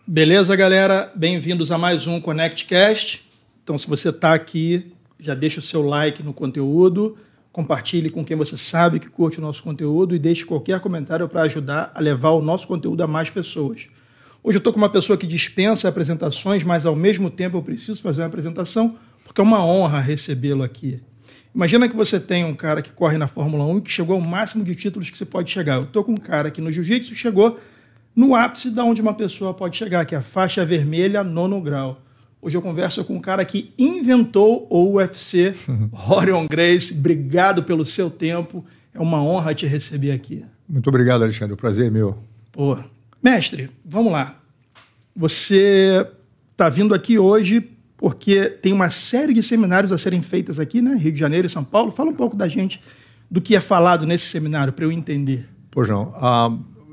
Beleza, galera? Bem-vindos a mais um ConnectCast. Então, se você está aqui, já deixa o seu like no conteúdo, compartilhe com quem você sabe que curte o nosso conteúdo e deixe qualquer comentário para ajudar a levar o nosso conteúdo a mais pessoas. Hoje eu estou com uma pessoa que dispensa apresentações, mas ao mesmo tempo eu preciso fazer uma apresentação porque é uma honra recebê-lo aqui. Imagina que você tem um cara que corre na Fórmula 1 e que chegou ao máximo de títulos que você pode chegar. Eu estou com um cara que no jiu-jitsu chegou no ápice de onde uma pessoa pode chegar, que é a faixa vermelha 9º grau. Hoje eu converso com um cara que inventou o UFC, Rorion Gracie. Obrigado pelo seu tempo. É uma honra te receber aqui. Muito obrigado, Alexandre. O prazer é meu. Pô. Mestre, vamos lá. Você está vindo aqui hoje porque tem uma série de seminários a serem feitos aqui, né? Rio de Janeiro e São Paulo. Fala um pouco da gente, do que é falado nesse seminário, para eu entender. Pô, João,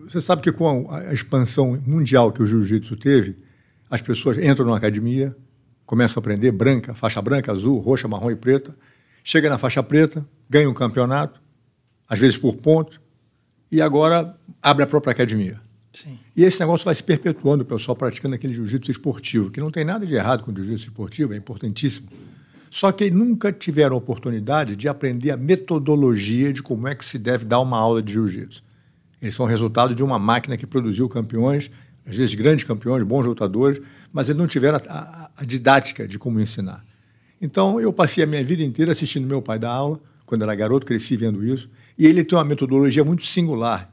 você sabe que com a expansão mundial que o jiu-jitsu teve, as pessoas entram numa academia, começam a aprender faixa branca, azul, roxa, marrom e preta, chega na faixa preta, ganha um campeonato, às vezes por ponto, e agora abre a própria academia. Sim. E esse negócio vai se perpetuando, o pessoal praticando aquele jiu-jitsu esportivo, que não tem nada de errado com o jiu-jitsu esportivo, é importantíssimo. Só que nunca tiveram a oportunidade de aprender a metodologia de como é que se deve dar uma aula de jiu-jitsu. Eles são resultado de uma máquina que produziu campeões, às vezes grandes campeões, bons lutadores, mas eles não tiveram a didática de como ensinar. Então, eu passei a minha vida inteira assistindo meu pai dar aula, quando era garoto, cresci vendo isso, e ele tem uma metodologia muito singular.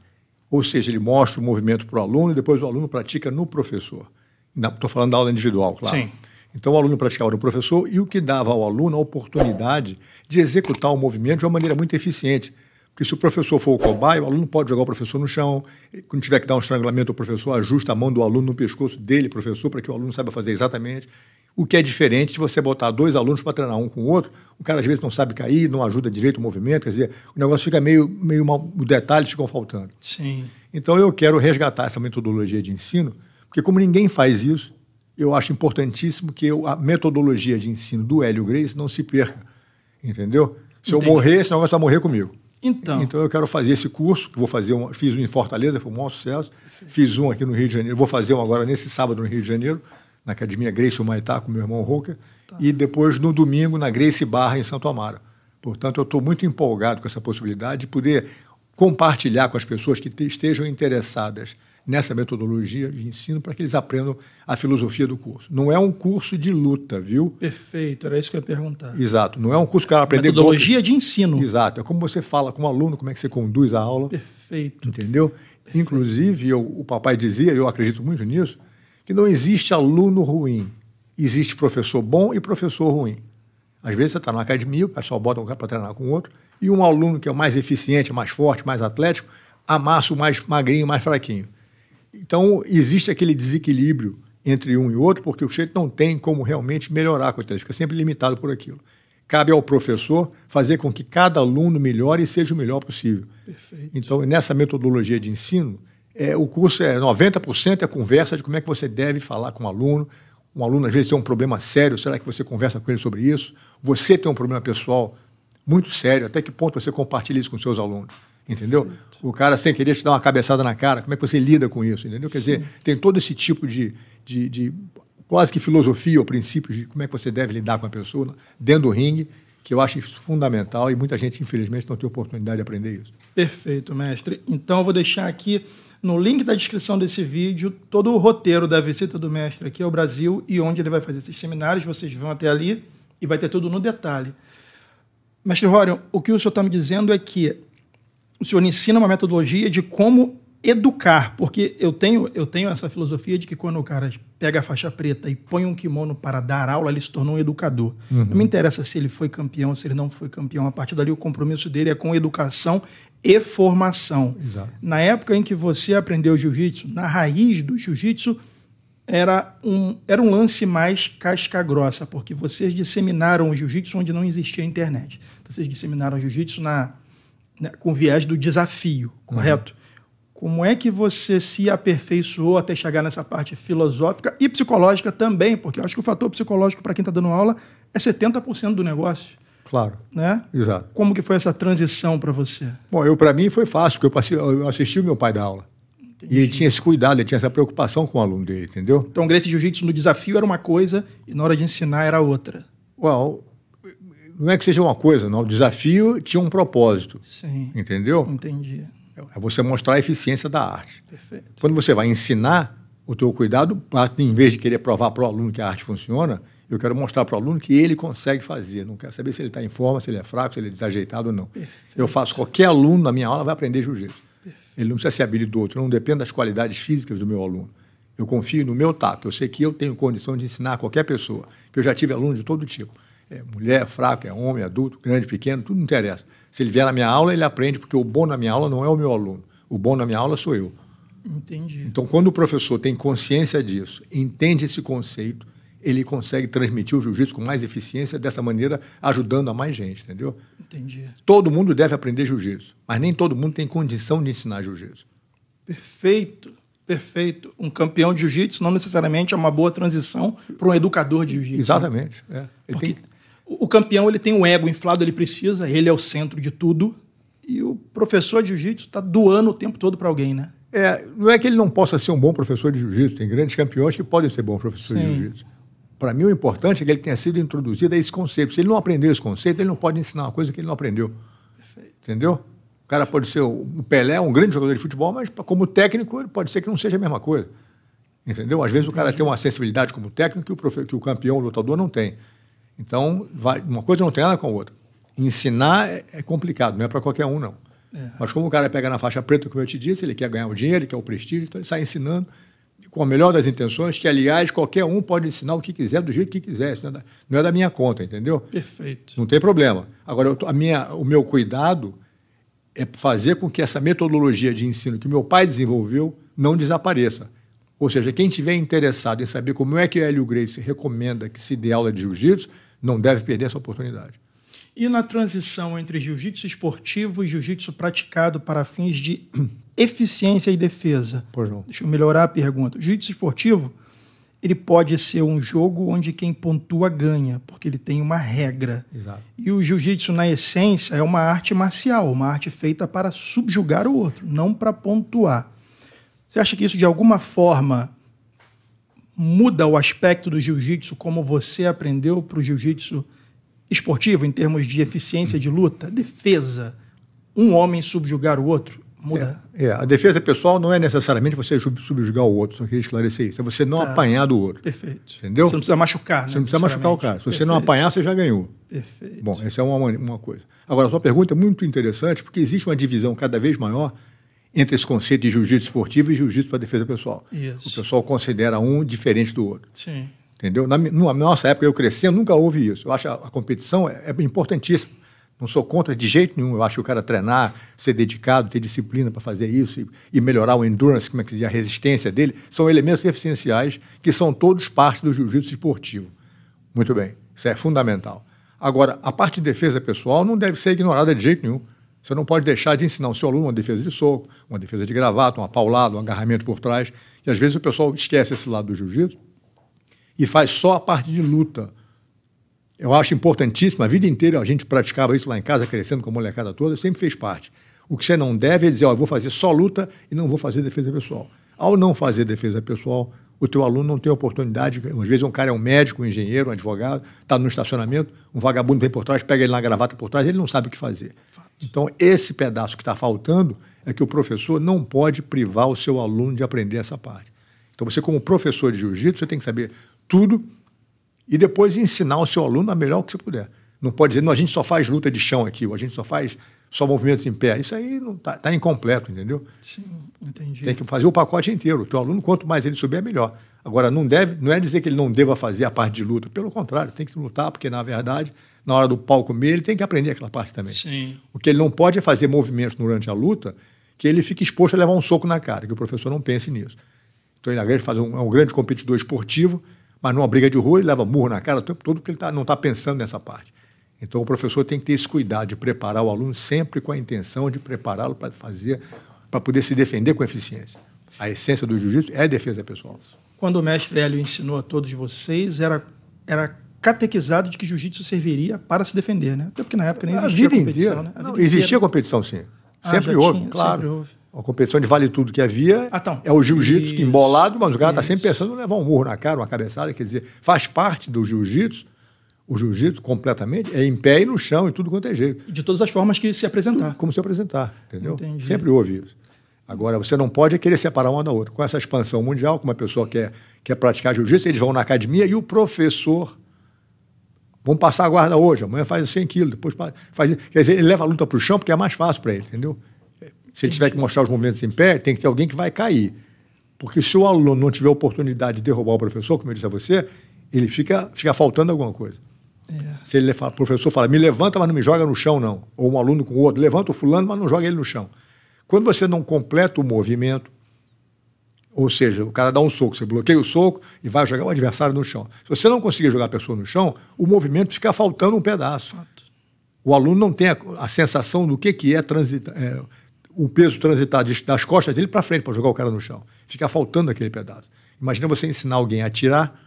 Ou seja, ele mostra o movimento para o aluno e depois o aluno pratica no professor. Estou falando da aula individual, claro. Sim. Então, o aluno praticava no professor e o que dava ao aluno a oportunidade de executar o movimento de uma maneira muito eficiente. Porque se o professor for o cobaia, o aluno pode jogar o professor no chão. Quando tiver que dar um estrangulamento, o professor ajusta a mão do aluno no pescoço dele, professor, para que o aluno saiba fazer exatamente. O que é diferente de você botar dois alunos para treinar um com o outro. O cara, às vezes, não sabe cair, não ajuda direito o movimento. Quer dizer, o negócio fica meio mal, os detalhes ficam faltando. Sim. Então, eu quero resgatar essa metodologia de ensino, porque como ninguém faz isso, eu acho importantíssimo que a metodologia de ensino do Hélio Gracie não se perca. Entendeu? Se eu morrer, esse negócio vai morrer comigo. Então eu quero fazer esse curso, que vou fazer fiz um em Fortaleza, foi um maior sucesso. Fiz um aqui no Rio de Janeiro, vou fazer um agora nesse sábado no Rio de Janeiro, na Academia Gracie Humaitá, com meu irmão Roca, e depois no domingo na Gracie Barra, em Santo Amaro. Portanto, eu estou muito empolgado com essa possibilidade de poder compartilhar com as pessoas que estejam interessadas nessa metodologia de ensino para que eles aprendam a filosofia do curso. Não é um curso de luta, viu? Perfeito, era isso que eu ia perguntar. Exato, não é um curso que o cara aprender... Metodologia de ensino. Exato, é como você fala com o aluno, como é que você conduz a aula. Perfeito. Entendeu? Perfeito. Inclusive, o papai dizia, eu acredito muito nisso, que não existe aluno ruim, existe professor bom e professor ruim. Às vezes você está na academia, o pessoal bota um cara para treinar com o outro, e um aluno que é o mais eficiente, mais forte, mais atlético, amassa o mais magrinho, mais fraquinho. Então, existe aquele desequilíbrio entre um e outro, porque o sujeito não tem como realmente melhorar a coisa, ele fica sempre limitado por aquilo. Cabe ao professor fazer com que cada aluno melhore e seja o melhor possível. Perfeito. Então, nessa metodologia de ensino, o curso 90% é conversa de como é que você deve falar com o aluno. Um aluno, às vezes, tem um problema sério, será que você conversa com ele sobre isso? Você tem um problema pessoal muito sério, até que ponto você compartilha isso com seus alunos? Entendeu? Perfeito. O cara, sem querer, te dá uma cabeçada na cara, como é que você lida com isso? Entendeu? Quer dizer, tem todo esse tipo de quase que filosofia ou princípios de como é que você deve lidar com a pessoa dentro do ringue, que eu acho isso fundamental e muita gente, infelizmente, não tem oportunidade de aprender isso. Perfeito, mestre. Então, eu vou deixar aqui no link da descrição desse vídeo todo o roteiro da visita do mestre aqui ao Brasil e onde ele vai fazer esses seminários. Vocês vão até ali e vai ter tudo no detalhe. Mestre Rorion, o que o senhor está me dizendo é que o senhor ensina uma metodologia de como educar, porque eu tenho essa filosofia de que quando o cara pega a faixa preta e põe um kimono para dar aula, ele se tornou um educador. Não me interessa se ele foi campeão, se ele não foi campeão. A partir dali, o compromisso dele é com educação e formação. Exato. Na época em que você aprendeu jiu-jitsu, na raiz do jiu-jitsu, era um lance mais casca grossa, porque vocês disseminaram o jiu-jitsu onde não existia internet. Vocês disseminaram o jiu-jitsu com viés do desafio, correto? Como é que você se aperfeiçoou até chegar nessa parte filosófica e psicológica também? Porque eu acho que o fator psicológico para quem está dando aula é 70% do negócio. Claro. Né? Exato. Como que foi essa transição para você? Bom, para mim foi fácil, porque eu assisti o meu pai dar aula. E ele tinha esse cuidado, ele tinha essa preocupação com o aluno dele, entendeu? Então, o Gracie Jiu-Jitsu no desafio era uma coisa e na hora de ensinar era outra. Well, não é que seja uma coisa, não. O desafio tinha um propósito. Sim. Entendeu? Entendi. É você mostrar a eficiência da arte. Perfeito. Quando você vai ensinar, o teu cuidado, em vez de querer provar para o aluno que a arte funciona, eu quero mostrar para o aluno que ele consegue fazer. Não quero saber se ele está em forma, se ele é fraco, se ele é desajeitado ou não. Perfeito. Eu faço qualquer aluno na minha aula vai aprender jiu-jitsu. Ele não precisa ser habilidoso, não depende das qualidades físicas do meu aluno. Eu confio no meu tato, eu sei que eu tenho condição de ensinar a qualquer pessoa, que eu já tive alunos de todo tipo. É mulher, fraco, é homem, adulto, grande, pequeno, tudo não interessa. Se ele vier na minha aula, ele aprende, porque o bom na minha aula não é o meu aluno. O bom na minha aula sou eu. Entendi. Então, quando o professor tem consciência disso, entende esse conceito, ele consegue transmitir o jiu-jitsu com mais eficiência, dessa maneira, ajudando a mais gente, entendeu? Entendi. Todo mundo deve aprender jiu-jitsu, mas nem todo mundo tem condição de ensinar jiu-jitsu. Perfeito, perfeito. Um campeão de jiu-jitsu não necessariamente é uma boa transição para um educador de jiu-jitsu. Exatamente. Né? O campeão ele tem um ego inflado, ele precisa, ele é o centro de tudo, e o professor de jiu-jitsu está doando o tempo todo para alguém, né? Não é que ele não possa ser um bom professor de jiu-jitsu, tem grandes campeões que podem ser bons professores de jiu-jitsu. Para mim, o importante é que ele tenha sido introduzido a esse conceito. Se ele não aprendeu esse conceito, ele não pode ensinar uma coisa que ele não aprendeu. Perfeito. Entendeu? O cara pode ser o Pelé, um grande jogador de futebol, mas como técnico, ele pode ser que não seja a mesma coisa. Entendeu? Às vezes o cara tem uma sensibilidade como técnico que o campeão, o lutador, não tem. Então, uma coisa não tem nada com a outra. Ensinar é complicado, não é para qualquer um, não. Mas como o cara pega na faixa preta, como eu te disse, ele quer ganhar o dinheiro, ele quer o prestígio, então ele sai ensinando com a melhor das intenções, que, aliás, qualquer um pode ensinar o que quiser, do jeito que quiser. Isso não é da minha conta, entendeu? Perfeito. Não tem problema. Agora, o meu cuidado é fazer com que essa metodologia de ensino que meu pai desenvolveu não desapareça. Ou seja, quem estiver interessado em saber como é que o Hélio Gracie recomenda que se dê aula de jiu-jitsu, não deve perder essa oportunidade. E na transição entre jiu-jitsu esportivo e jiu-jitsu praticado para fins de eficiência e defesa? Pois não. Deixa eu melhorar a pergunta. O jiu-jitsu esportivo, ele pode ser um jogo onde quem pontua ganha, porque ele tem uma regra. Exato. E o jiu-jitsu, na essência, é uma arte marcial, uma arte feita para subjugar o outro, não para pontuar. Você acha que isso, de alguma forma, muda o aspecto do jiu-jitsu como você aprendeu para o jiu-jitsu esportivo, em termos de eficiência de luta, defesa, um homem subjugar o outro, muda? A defesa pessoal não é necessariamente você subjugar o outro, só queria esclarecer isso. É você não apanhar do outro. Perfeito. Entendeu? Você não precisa machucar, né? Você não precisa machucar o cara. Se você não apanhar, você já ganhou. Perfeito. Bom, essa é uma coisa. Agora, a sua pergunta é muito interessante, porque existe uma divisão cada vez maior entre esse conceito de jiu-jitsu esportivo e jiu-jitsu para defesa pessoal. Isso. O pessoal considera um diferente do outro. Sim. Entendeu? Na nossa época, eu crescendo, nunca houve isso. Eu acho a competição é importantíssima. Não sou contra de jeito nenhum. Eu acho que o cara treinar, ser dedicado, ter disciplina para fazer isso e melhorar o endurance, como é que diz, a resistência dele, são elementos essenciais que são todos parte do jiu-jitsu esportivo. Muito bem. Isso é fundamental. Agora, a parte de defesa pessoal não deve ser ignorada de jeito nenhum. Você não pode deixar de ensinar o seu aluno uma defesa de soco, uma defesa de gravata, uma paulada, um agarramento por trás. E às vezes o pessoal esquece esse lado do jiu-jitsu e faz só a parte de luta. Eu acho importantíssimo, a vida inteira a gente praticava isso lá em casa, crescendo com a molecada toda, sempre fez parte. O que você não deve é dizer, eu vou fazer só luta e não vou fazer defesa pessoal. Ao não fazer defesa pessoal, o teu aluno não tem oportunidade. Às vezes um cara é um médico, um engenheiro, um advogado, está no estacionamento, um vagabundo vem por trás, pega ele na gravata por trás, ele não sabe o que fazer. Então, esse pedaço que está faltando é que o professor não pode privar o seu aluno de aprender essa parte. Então, você como professor de jiu-jitsu, você tem que saber tudo e depois ensinar o seu aluno a melhor que você puder. Não pode dizer, não, a gente só faz luta de chão aqui, ou a gente só faz movimentos em pé. Isso aí está incompleto, entendeu? Sim, entendi. Tem que fazer o pacote inteiro. O teu aluno, quanto mais ele souber, melhor. Agora, não é dizer que ele não deva fazer a parte de luta. Pelo contrário, tem que lutar, porque, na verdade, na hora do pau comer, ele tem que aprender aquela parte também. Sim. O que ele não pode é fazer movimentos durante a luta que ele fique exposto a levar um soco na cara, que o professor não pense nisso. Então, ele faz é um grande competidor esportivo, mas numa briga de rua ele leva murro na cara o tempo todo porque ele não está pensando nessa parte. Então, o professor tem que ter esse cuidado de preparar o aluno sempre com a intenção de prepará-lo para poder se defender com eficiência. A essência do jiu-jitsu é a defesa pessoal. Quando o mestre Hélio ensinou a todos vocês, era catequizado de que jiu-jitsu serviria para se defender, né? Até porque na época nem existia competição, inteira. né? Não, existia competição, sim. Sempre houve, claro. Sempre houve. Uma competição de vale tudo que havia é o jiu-jitsu embolado, mas o cara está sempre pensando em levar um murro na cara, uma cabeçada, quer dizer, faz parte do jiu-jitsu. O jiu-jitsu completamente é em pé e no chão e tudo quanto é jeito. De todas as formas que se apresentar. Tudo como se apresentar, entendeu? Entendi. Sempre houve isso. Agora, você não pode querer separar uma da outra. Com essa expansão mundial, como uma pessoa quer praticar jiu-jitsu, eles vão na academia e o professor... Vamos passar a guarda hoje, amanhã faz 100 quilos, depois faz... Quer dizer, ele leva a luta para o chão porque é mais fácil para ele, entendeu? Se ele tiver que mostrar os movimentos em pé, tem que ter alguém que vai cair. Porque se o aluno não tiver oportunidade de derrubar o professor, como eu disse a você, ele fica faltando alguma coisa. Se ele fala, o professor fala, me levanta, mas não me joga no chão, não. Ou um aluno com o outro, levanta o fulano, mas não joga ele no chão. Quando você não completa o movimento, ou seja, o cara dá um soco, você bloqueia o soco e vai jogar o adversário no chão. Se você não conseguir jogar a pessoa no chão, o movimento fica faltando um pedaço. O aluno não tem a sensação do que é transitar, o peso transitar das costas dele para frente para jogar o cara no chão. Fica faltando aquele pedaço. Imagina você ensinar alguém a atirar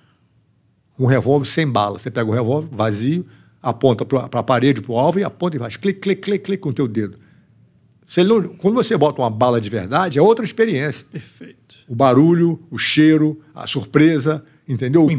com um revólver sem bala. Você pega o revólver vazio, aponta para a parede, para o alvo, e aponta e faz clique, clique, clique, clique com o teu dedo. Quando você bota uma bala de verdade, é outra experiência. Perfeito. O barulho, o cheiro, a surpresa, entendeu? O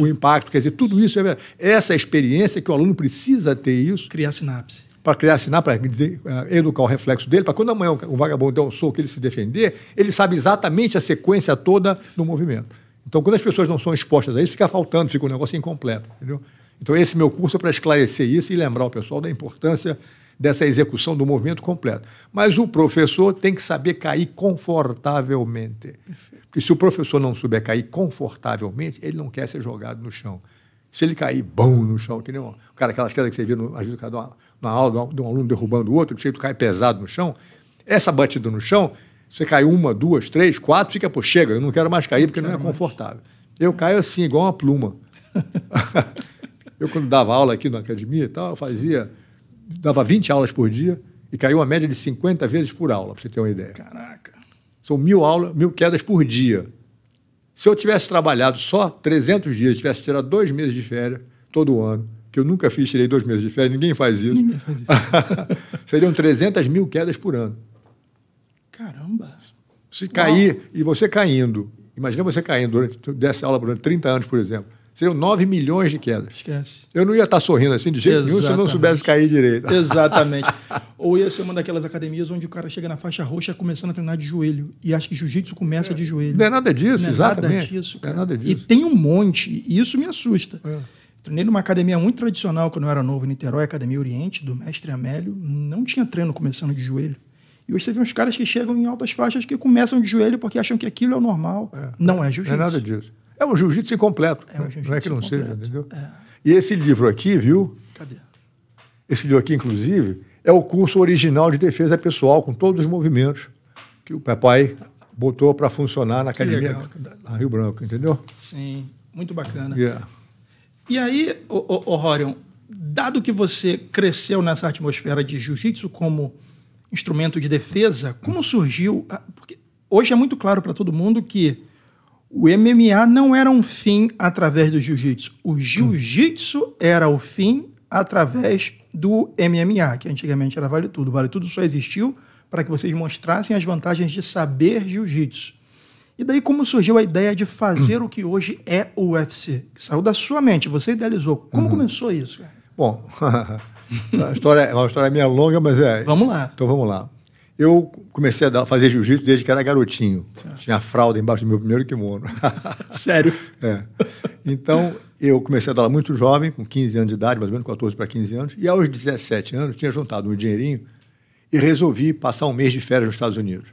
impacto. Quer dizer, tudo isso é verdade. Essa experiência que o aluno precisa ter isso. Criar sinapse. Para criar sinapse, para educar o reflexo dele, para quando amanhã o vagabundo der um soco, ele se defender, ele sabe exatamente a sequência toda do movimento. Então, quando as pessoas não são expostas a isso, fica faltando, fica um negócio incompleto, entendeu? Então, esse meu curso é para esclarecer isso e lembrar o pessoal da importância dessa execução do movimento completo. Mas o professor tem que saber cair confortavelmente. Perfeito. Porque se o professor não souber cair confortavelmente, ele não quer ser jogado no chão. Se ele cair bom no chão, que nem aquelas quedas que você vê às vezes na aula de um aluno derrubando o outro, o jeito cai pesado no chão, essa batida no chão, você cai 1, 2, 3, 4, fica, pô, chega, eu não quero mais cair porque não é confortável. Eu caio assim, igual uma pluma. Eu, quando dava aula aqui na academia e tal, dava 20 aulas por dia e caiu uma média de 50 vezes por aula, para você ter uma ideia. Caraca. São 1.000 quedas por dia. Se eu tivesse trabalhado só 300 dias, tivesse tirado 2 meses de férias todo ano, que eu nunca fiz, tirei 2 meses de férias, ninguém faz isso. Ninguém faz isso. Seriam 300.000 quedas por ano. Caramba! Se cair, e você caindo, imagina você caindo, desse aula durante 30 anos, por exemplo, seriam 9 milhões de quedas. Esquece. Eu não ia estar sorrindo assim de jeito nenhum se eu não soubesse cair direito. Exatamente. Ou ia ser uma daquelas academias onde o cara chega na faixa roxa começando a treinar de joelho. E acha que jiu-jitsu começa de joelho. Não é nada disso, não é exatamente. Nada disso, cara. Não é nada disso. E tem um monte, e isso me assusta. Treinei numa academia muito tradicional quando eu era novo em Niterói, Academia Oriente, do mestre Amélio. Não tinha treino começando de joelho. E hoje você vê uns caras que chegam em altas faixas que começam de joelho porque acham que aquilo é o normal. Não é jiu-jitsu. Não é nada disso. É um jiu-jitsu incompleto. Não é que não seja, entendeu? E esse livro aqui, viu? Cadê? Esse livro aqui, inclusive, é o curso original de defesa pessoal, com todos os movimentos que o papai botou para funcionar na academia na Rio Branco, entendeu? Sim, muito bacana. E aí, Rorion, dado que você cresceu nessa atmosfera de jiu-jitsu como instrumento de defesa, como surgiu? Porque hoje é muito claro para todo mundo que o MMA não era um fim através do jiu-jitsu. O jiu-jitsu era o fim através do MMA, que antigamente era Vale Tudo. Vale Tudo só existiu para que vocês mostrassem as vantagens de saber jiu-jitsu. E daí como surgiu a ideia de fazer o que hoje é o UFC? Que saiu da sua mente, você idealizou. Como começou isso, cara? Bom, é uma história meio longa, mas Vamos lá. Então vamos lá. Eu comecei a fazer jiu-jitsu desde que era garotinho. Certo. Tinha fralda embaixo do meu primeiro kimono. Sério? Então, eu comecei a dar aula muito jovem, com 15 anos de idade, mais ou menos 14 para 15 anos. E aos 17 anos, tinha juntado um dinheirinho e resolvi passar um mês de férias nos Estados Unidos.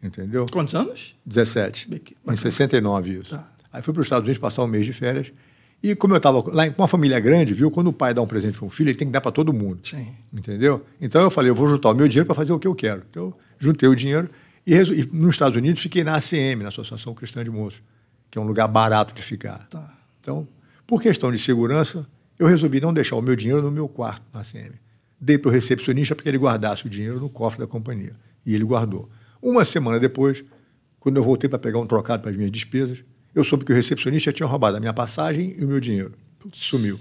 Entendeu? Quantos anos? 17. Em 69, isso. Tá. Aí fui para os Estados Unidos passar um mês de férias. E como eu estava lá com uma família grande, viu? Quando o pai dá um presente para um filho, ele tem que dar para todo mundo. Sim. Entendeu? Então eu falei, eu vou juntar o meu dinheiro para fazer o que eu quero. Então eu juntei o dinheiro e nos Estados Unidos fiquei na ACM, na Associação Cristã de Moços, que é um lugar barato de ficar. Tá. Então, por questão de segurança, eu resolvi não deixar o meu dinheiro no meu quarto na ACM. Dei para o recepcionista para que ele guardasse o dinheiro no cofre da companhia. E ele guardou. Uma semana depois, quando eu voltei para pegar um trocado para as minhas despesas, eu soube que o recepcionista tinha roubado a minha passagem e o meu dinheiro. Sumiu.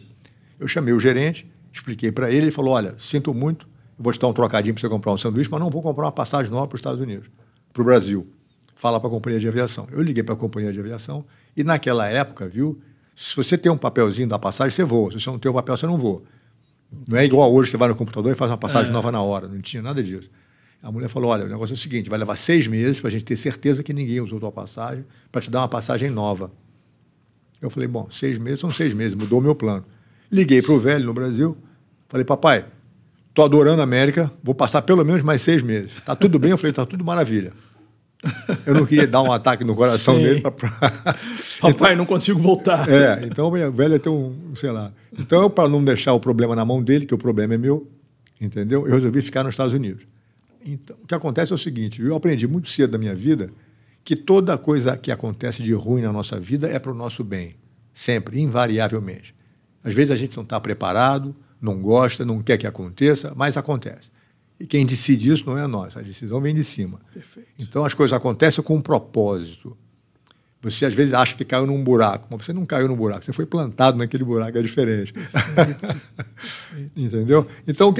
Eu chamei o gerente, expliquei para ele, ele falou, olha, sinto muito, eu vou te dar um trocadinho para você comprar um sanduíche, mas não vou comprar uma passagem nova para os Estados Unidos. para o Brasil. Fala para a companhia de aviação. Eu liguei para a companhia de aviação e naquela época, viu, se você tem um papelzinho da passagem, você voa. Se você não tem o papel, você não voa. Não é igual hoje, você vai no computador e faz uma passagem nova na hora. Não tinha nada disso. A mulher falou, olha, o negócio é o seguinte, vai levar 6 meses para a gente ter certeza que ninguém usou a tua passagem para te dar uma passagem nova. Eu falei, bom, 6 meses são 6 meses, mudou o meu plano. Liguei para o velho no Brasil, falei, papai, estou adorando a América, vou passar pelo menos mais 6 meses. Está tudo bem? Eu falei, está tudo maravilha. Eu não queria dar um ataque no coração dele. Papai, não consigo voltar. Então o velho ia ter sei lá. Então, para não deixar o problema na mão dele, que o problema é meu, entendeu? Eu resolvi ficar nos Estados Unidos. Então, o que acontece é o seguinte, eu aprendi muito cedo na minha vida que toda coisa que acontece de ruim na nossa vida é para o nosso bem. Sempre, invariavelmente. Às vezes a gente não está preparado, não gosta, não quer que aconteça, mas acontece. E quem decide isso não é nós, a decisão vem de cima. Perfeito. Então as coisas acontecem com um propósito. Você às vezes acha que caiu num buraco, mas você não caiu num buraco, você foi plantado naquele buraco, é diferente. Perfeito. Entendeu? Então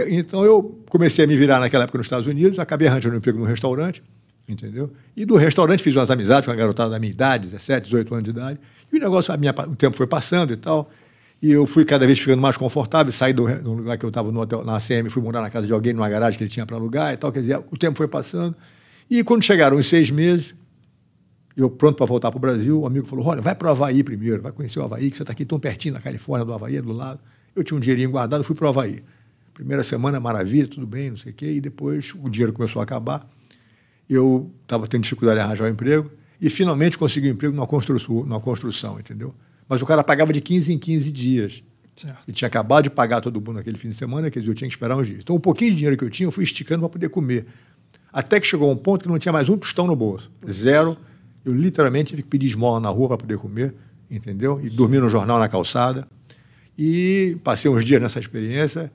eu comecei a me virar naquela época nos Estados Unidos, acabei arranjando um emprego num restaurante, entendeu? E do restaurante fiz umas amizades com uma garotada da minha idade, 17, 18 anos de idade, e o negócio, o tempo foi passando e tal. E eu fui cada vez ficando mais confortável, saí do lugar que eu estava no hotel, na ACM, fui morar na casa de alguém, numa garagem que ele tinha para alugar e tal. Quer dizer, o tempo foi passando. E quando chegaram os 6 meses, eu pronto para voltar para o Brasil, o amigo falou, olha, vai para o Havaí primeiro, vai conhecer o Havaí, que você está aqui tão pertinho da Califórnia, do Havaí, é do lado. Eu tinha um dinheirinho guardado, fui para o Havaí. Primeira semana, maravilha, tudo bem, não sei o quê. E depois o dinheiro começou a acabar. Eu estava tendo dificuldade de arranjar um emprego e finalmente consegui um emprego numa construção, entendeu? Mas o cara pagava de 15 em 15 dias. Certo. Ele tinha acabado de pagar todo mundo naquele fim de semana, quer dizer, eu tinha que esperar uns dias. Então, um pouquinho de dinheiro que eu tinha, eu fui esticando para poder comer. Até que chegou um ponto que não tinha mais um tostão no bolso. Zero. Eu literalmente tive que pedir esmola na rua para poder comer, entendeu? E dormir no jornal na calçada. E passei uns dias nessa experiência.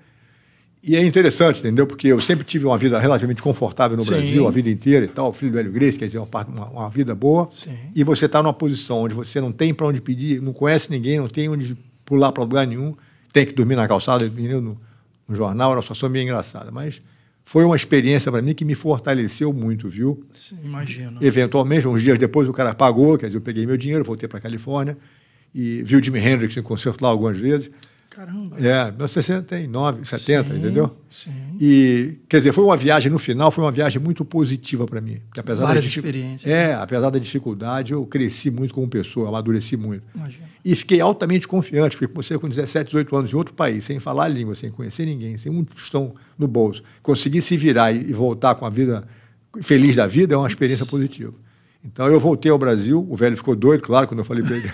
E é interessante, entendeu? Porque eu sempre tive uma vida relativamente confortável no Brasil, a vida inteira e tal, filho do Hélio Gracie, quer dizer, uma vida boa. Sim. E você está numa posição onde você não tem para onde pedir, não conhece ninguém, não tem onde pular para lugar nenhum, tem que dormir na calçada, no jornal, era uma situação meio engraçada. Mas foi uma experiência para mim que me fortaleceu muito, viu? Sim, imagino. Eventualmente, uns dias depois, o cara pagou, quer dizer, eu peguei meu dinheiro, voltei para a Califórnia e vi o Jimi Hendrix em concerto lá algumas vezes. Caramba. 1969, 70, sim, entendeu? Sim. E, quer dizer, foi uma viagem, no final, foi uma viagem muito positiva para mim. Apesar várias experiências. Apesar da dificuldade, eu cresci muito como pessoa, amadureci muito. Imagina. E fiquei altamente confiante, porque você com 17, 18 anos em outro país, sem falar a língua, sem conhecer ninguém, sem um tostão no bolso, conseguir se virar e voltar com a vida feliz da vida é uma experiência positiva. Então, eu voltei ao Brasil, o velho ficou doido, claro, quando eu falei para ele...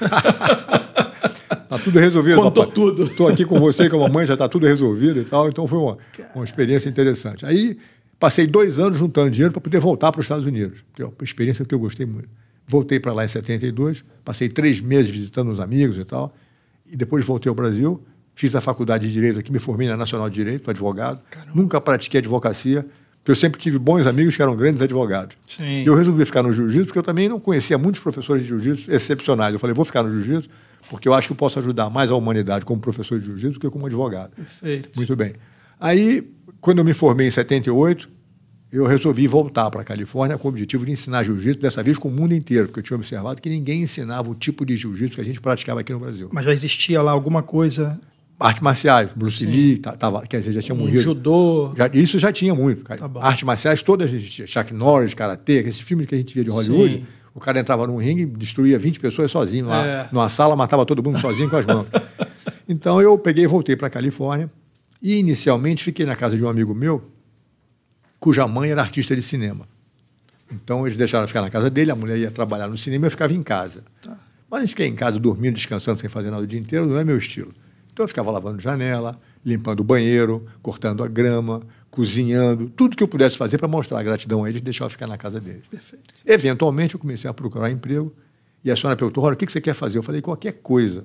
Está tudo resolvido, contou papai. Tudo. Estou aqui com você e com a mamãe, já está tudo resolvido e tal. Então foi uma experiência interessante. Aí passei 2 anos juntando dinheiro para poder voltar para os Estados Unidos, que é uma experiência que eu gostei muito. Voltei para lá em 72, passei 3 meses visitando os amigos e tal, e depois voltei ao Brasil, fiz a faculdade de Direito aqui, me formei na Nacional de Direito, advogado. Caramba. Nunca pratiquei advocacia, porque eu sempre tive bons amigos que eram grandes advogados. Sim. E eu resolvi ficar no jiu-jitsu, porque eu também não conhecia muitos professores de jiu-jitsu excepcionais. Eu falei, vou ficar no jiu-jitsu, porque eu acho que eu posso ajudar mais a humanidade como professor de jiu-jitsu do que como advogado. Perfeito. Muito bem. Aí, quando eu me formei em 78, eu resolvi voltar para a Califórnia com o objetivo de ensinar jiu-jitsu, dessa vez com o mundo inteiro, porque eu tinha observado que ninguém ensinava o tipo de jiu-jitsu que a gente praticava aqui no Brasil. Mas já existia lá alguma coisa... Artes marciais, Bruce Lee, quer dizer, já tinha morrido. Judô... Isso já tinha muito. Tá, artes marciais todas existiam. Chuck Norris, Karatê, esses filmes que a gente via de Hollywood... Sim. O cara entrava num ringue, destruía 20 pessoas sozinho lá, numa sala, matava todo mundo sozinho com as mãos. Então eu peguei e voltei para a Califórnia e inicialmente fiquei na casa de um amigo meu, cuja mãe era artista de cinema. Então eles deixaram eu ficar na casa dele, a mulher ia trabalhar no cinema e eu ficava em casa. Tá. Mas a gente fiquei em casa dormindo, descansando, sem fazer nada o dia inteiro, não é meu estilo. Então eu ficava lavando janela, limpando o banheiro, cortando a grama, cozinhando, tudo que eu pudesse fazer para mostrar a gratidão a eles, deixar eu ficar na casa deles. Perfeito. Eventualmente, eu comecei a procurar emprego e a senhora perguntou, olha, o que você quer fazer? Eu falei, qualquer coisa.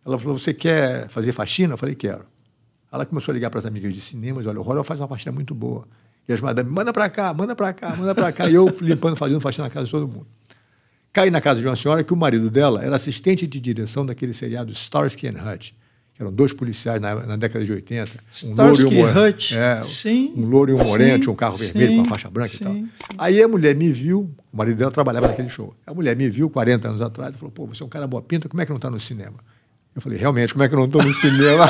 Ela falou, você quer fazer faxina? Eu falei, quero. Ela começou a ligar para as amigas de cinema e olha, o Royal faz uma faxina muito boa. E as madames, manda para cá, manda para cá, manda para cá. E eu limpando, fazendo faxina na casa de todo mundo. Caí na casa de uma senhora que o marido dela era assistente de direção daquele seriado Starsky and Hutch, Eram 2 policiais na década de 80. Starsky Hutch. Sim. Um louro e um moreno, tinha um carro vermelho com a faixa branca e tal. Sim. Aí a mulher me viu, o marido dela trabalhava naquele show. A mulher me viu 40 anos atrás e falou, pô, você é um cara boa pinta, como é que não está no cinema? Eu falei, realmente, como é que eu não estou no cinema?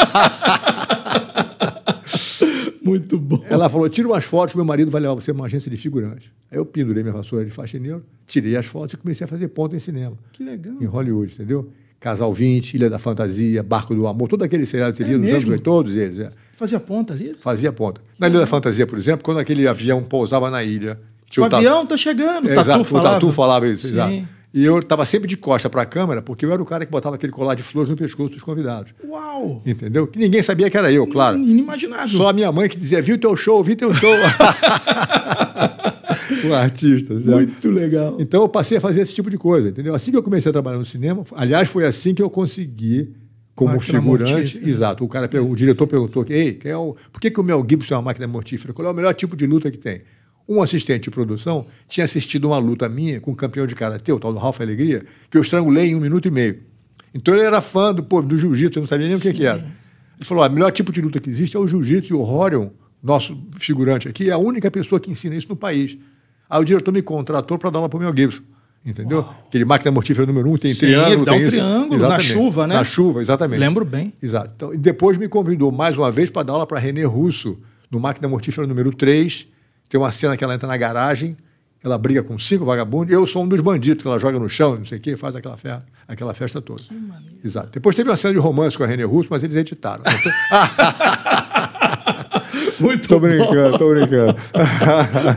Muito bom. Ela falou, tira umas fotos, meu marido vai levar você para uma agência de figurante. Aí eu pendurei minha vassoura de faxineiro, tirei as fotos e comecei a fazer ponto em cinema. Que legal. Em Hollywood, entendeu? Casal 20, Ilha da Fantasia, Barco do Amor, todo aquele seriado que você via nos anos 80, todos eles. Fazia ponta ali? Fazia ponta. Na Ilha da Fantasia, por exemplo, quando aquele avião pousava na ilha... O avião tá chegando, o Tatu falava isso, exato. E eu estava sempre de costa para a câmera, porque eu era o cara que botava aquele colar de flores no pescoço dos convidados. Uau! Entendeu? Que ninguém sabia que era eu, claro. Inimaginável. Só a minha mãe que dizia, vi teu show. Um artista. Sabe? Muito legal. Então eu passei a fazer esse tipo de coisa, entendeu? Assim que eu comecei a trabalhar no cinema, aliás, foi assim que eu consegui, como figurante... Exato. O diretor perguntou, ei, por que o Mel Gibson é uma máquina mortífera? Qual é o melhor tipo de luta que tem? Um assistente de produção tinha assistido uma luta minha com um campeão de karatê, o tal do Ralph Alegria, que eu estrangulei em 1 minuto e meio. Então ele era fã do jiu-jitsu, eu não sabia nem o que era. Ele falou, o melhor tipo de luta que existe é o jiu-jitsu, e o Horion, nosso figurante aqui, é a única pessoa que ensina isso no país. Aí o diretor me contratou para dar aula para o Mel Gibson. Entendeu? Uau. Aquele máquina mortífera número 1, tem triângulo. Dá um triângulo na chuva, né? Na chuva, exatamente. Lembro bem. Exato. Então, e depois me convidou mais uma vez para dar aula para René Russo, no máquina mortífera número 3. Tem uma cena que ela entra na garagem, ela briga com 5 vagabundos, eu sou um dos bandidos que ela joga no chão, não sei o quê, faz aquela festa toda. Que maneiro. Exato. Depois teve uma cena de romance com a René Russo, mas eles editaram. Tô brincando.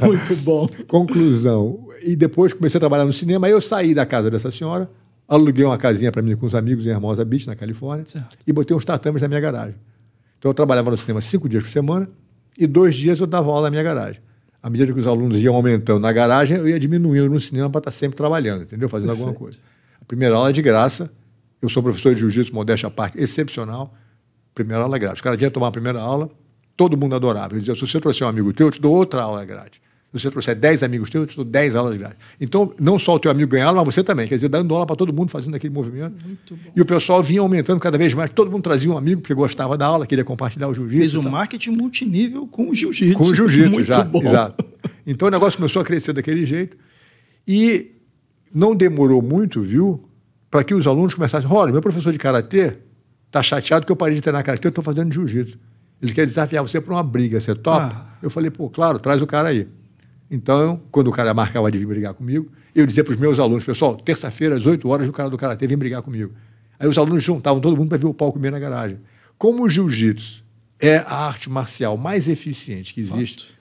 Muito bom. Conclusão. E depois comecei a trabalhar no cinema, aí eu saí da casa dessa senhora, aluguei uma casinha para mim com os amigos em Hermosa Beach, na Califórnia, certo. E botei uns tatames na minha garagem. Então eu trabalhava no cinema 5 dias por semana e 2 dias eu dava aula na minha garagem. À medida que os alunos iam aumentando na garagem, eu ia diminuindo no cinema para estar sempre trabalhando, entendeu? Fazendo alguma coisa. A primeira aula é de graça. Eu sou professor de jiu-jitsu, modéstia à parte, excepcional. Primeira aula é grátis. O cara vinha tomar a primeira aula, todo mundo adorava. Eu dizia, se você trouxer um amigo teu, eu te dou outra aula grátis. Se você trouxer 10 amigos teus, eu te dou 10 aulas grátis. Então, não só o teu amigo ganha aula, mas você também. Quer dizer, dando aula para todo mundo, fazendo aquele movimento. Muito bom. E o pessoal vinha aumentando cada vez mais. Todo mundo trazia um amigo porque gostava da aula, queria compartilhar o jiu-jitsu. Fez um marketing multinível com o jiu-jitsu. Com o jiu-jitsu, muito já. Bom. Exato. Então, o negócio começou a crescer daquele jeito. E não demorou muito, viu, para que os alunos começassem. Olha, meu professor de karatê está chateado que eu parei de treinar karatê, eu estou fazendo jiu-jitsu. Ele quer desafiar você para uma briga, você topa? Eu falei, pô, claro, traz o cara aí. Então, quando o cara marcava de vir brigar comigo, eu dizia para os meus alunos, pessoal, terça-feira, às 8 horas, o cara do karatê vem brigar comigo. Aí os alunos juntavam todo mundo para ver o pau comer na garagem. Como o jiu-jitsu é a arte marcial mais eficiente que existe,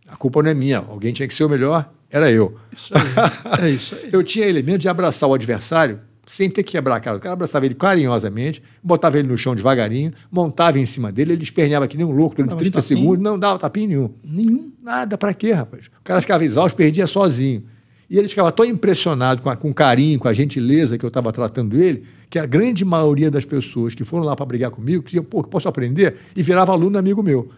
a culpa não é minha. Alguém tinha que ser o melhor, era eu. Isso aí. É isso aí. Eu tinha elemento de abraçar o adversário sem ter que quebrar a cara. O cara abraçava ele carinhosamente, botava ele no chão devagarinho, montava em cima dele, ele esperneava que nem um louco durante 30 segundos, não dava tapinha nenhum. Nenhum? Nada, pra quê, rapaz? O cara ficava exausto, perdia sozinho. E ele ficava tão impressionado com o carinho, com a gentileza que eu estava tratando ele, que a grande maioria das pessoas que foram lá para brigar comigo, diziam, pô, posso aprender? E virava aluno amigo meu.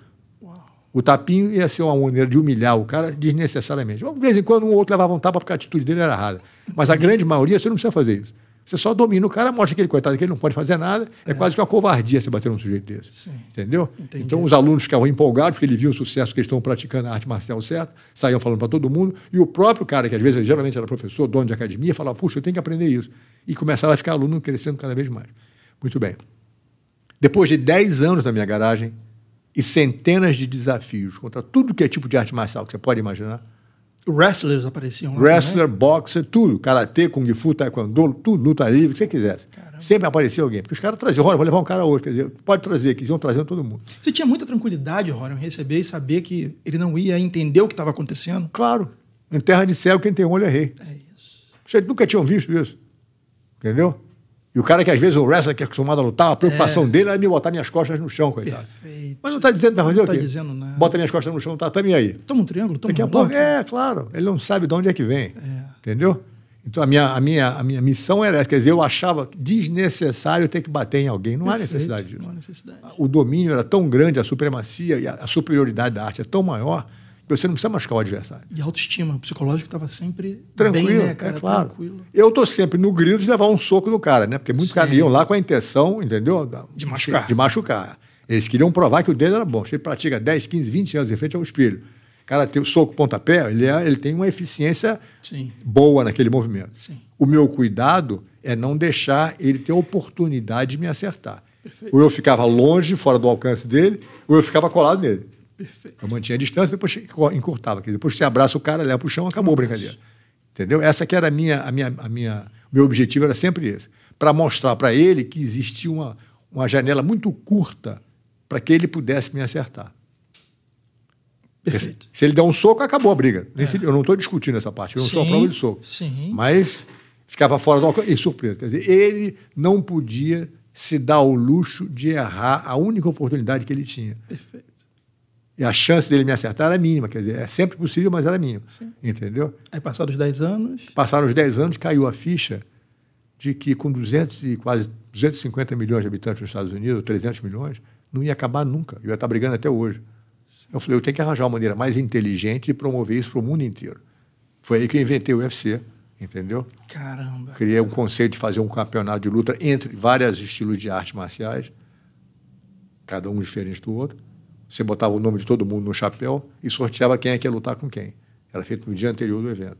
Uau. O tapinho ia ser uma maneira de humilhar o cara desnecessariamente. De vez em quando um ou outro levava um tapa porque a atitude dele era errada. Mas a grande maioria, você não precisa fazer isso. Você só domina o cara, mostra aquele coitado que ele não pode fazer nada. É quase que uma covardia você bater num sujeito desse. Sim. Entendeu? Entendi. Então os alunos ficavam empolgados porque eles viam o sucesso que eles estão praticando a arte marcial certa, saíam falando para todo mundo. E o próprio cara, que às vezes geralmente era professor, dono de academia, falava, puxa, eu tenho que aprender isso. E começava a ficar aluno crescendo cada vez mais. Muito bem. Depois de 10 anos na minha garagem e centenas de desafios contra tudo que é tipo de arte marcial que você pode imaginar, wrestlers apareciam lá. Wrestler, boxer, tudo. Karatê, Kung Fu, Taekwondo, tudo, luta livre, o que você quisesse. Caramba. Sempre aparecia alguém. Porque os caras traziam, olha, vou levar um cara hoje. Quer dizer, pode trazer, que eles iam trazendo todo mundo. Você tinha muita tranquilidade, Rorion, em receber e saber que ele não ia entender o que estava acontecendo? Claro. Em terra de céu, quem tem olho é rei. É isso. Vocês nunca tinham visto isso. Entendeu? E o cara que às vezes o wrestler que é acostumado a lutar, a preocupação dele era me botar minhas costas no chão, coitado. Perfeito. Mas não está dizendo que vai fazer o quê? Não está dizendo nada. Bota minhas costas no chão, tá, e aí? Toma um triângulo, toma um pouco. Claro. Ele não sabe de onde é que vem. Entendeu? Então a minha missão era essa. Quer dizer, eu achava desnecessário ter que bater em alguém. Não há necessidade disso. Não há necessidade. O domínio era tão grande, a supremacia e a superioridade da arte é tão maior Você não precisa machucar o adversário. E a autoestima, o psicológico estava sempre tranquilo, bem, né, cara? claro. Tranquilo. Eu estou sempre no grilo de levar um soco no cara, né? Porque muitos caras iam lá com a intenção, entendeu? De machucar. De machucar. Eles queriam provar que o dedo era bom. Você pratica 10, 15, 20 anos em frente ao espelho. O cara tem o soco pontapé, ele tem uma eficiência boa naquele movimento. Sim. O meu cuidado é não deixar ele ter a oportunidade de me acertar. Perfeito. Ou eu ficava longe, fora do alcance dele, ou eu ficava colado nele. Perfeito. Eu mantinha a distância, depois encurtava. Depois você abraça o cara, leva para o chão, acabou a brincadeira. Entendeu? Essa que era o meu objetivo era sempre esse. Para mostrar para ele que existia uma janela muito curta para que ele pudesse me acertar. Perfeito. Se ele der um soco, acabou a briga. Eu não estou discutindo essa parte, eu não sou a prova de soco. Sim. Mas ficava fora do alcance. E surpresa. Quer dizer, ele não podia se dar o luxo de errar a única oportunidade que ele tinha. Perfeito. E a chance dele me acertar era mínima. Quer dizer, é sempre possível, mas era mínima. Sim. Entendeu? Aí passaram os 10 anos. Passaram os 10 anos, caiu a ficha de que com quase 250 milhões de habitantes nos Estados Unidos, 300 milhões, não ia acabar nunca. Eu ia estar brigando até hoje. Eu falei, eu tenho que arranjar uma maneira mais inteligente de promover isso para o mundo inteiro. Foi aí que eu inventei o UFC, entendeu? Caramba. Criei um conceito de fazer um campeonato de luta entre vários estilos de artes marciais, cada um diferente do outro. Você botava o nome de todo mundo no chapéu e sorteava quem é que ia lutar com quem. Era feito no dia anterior do evento.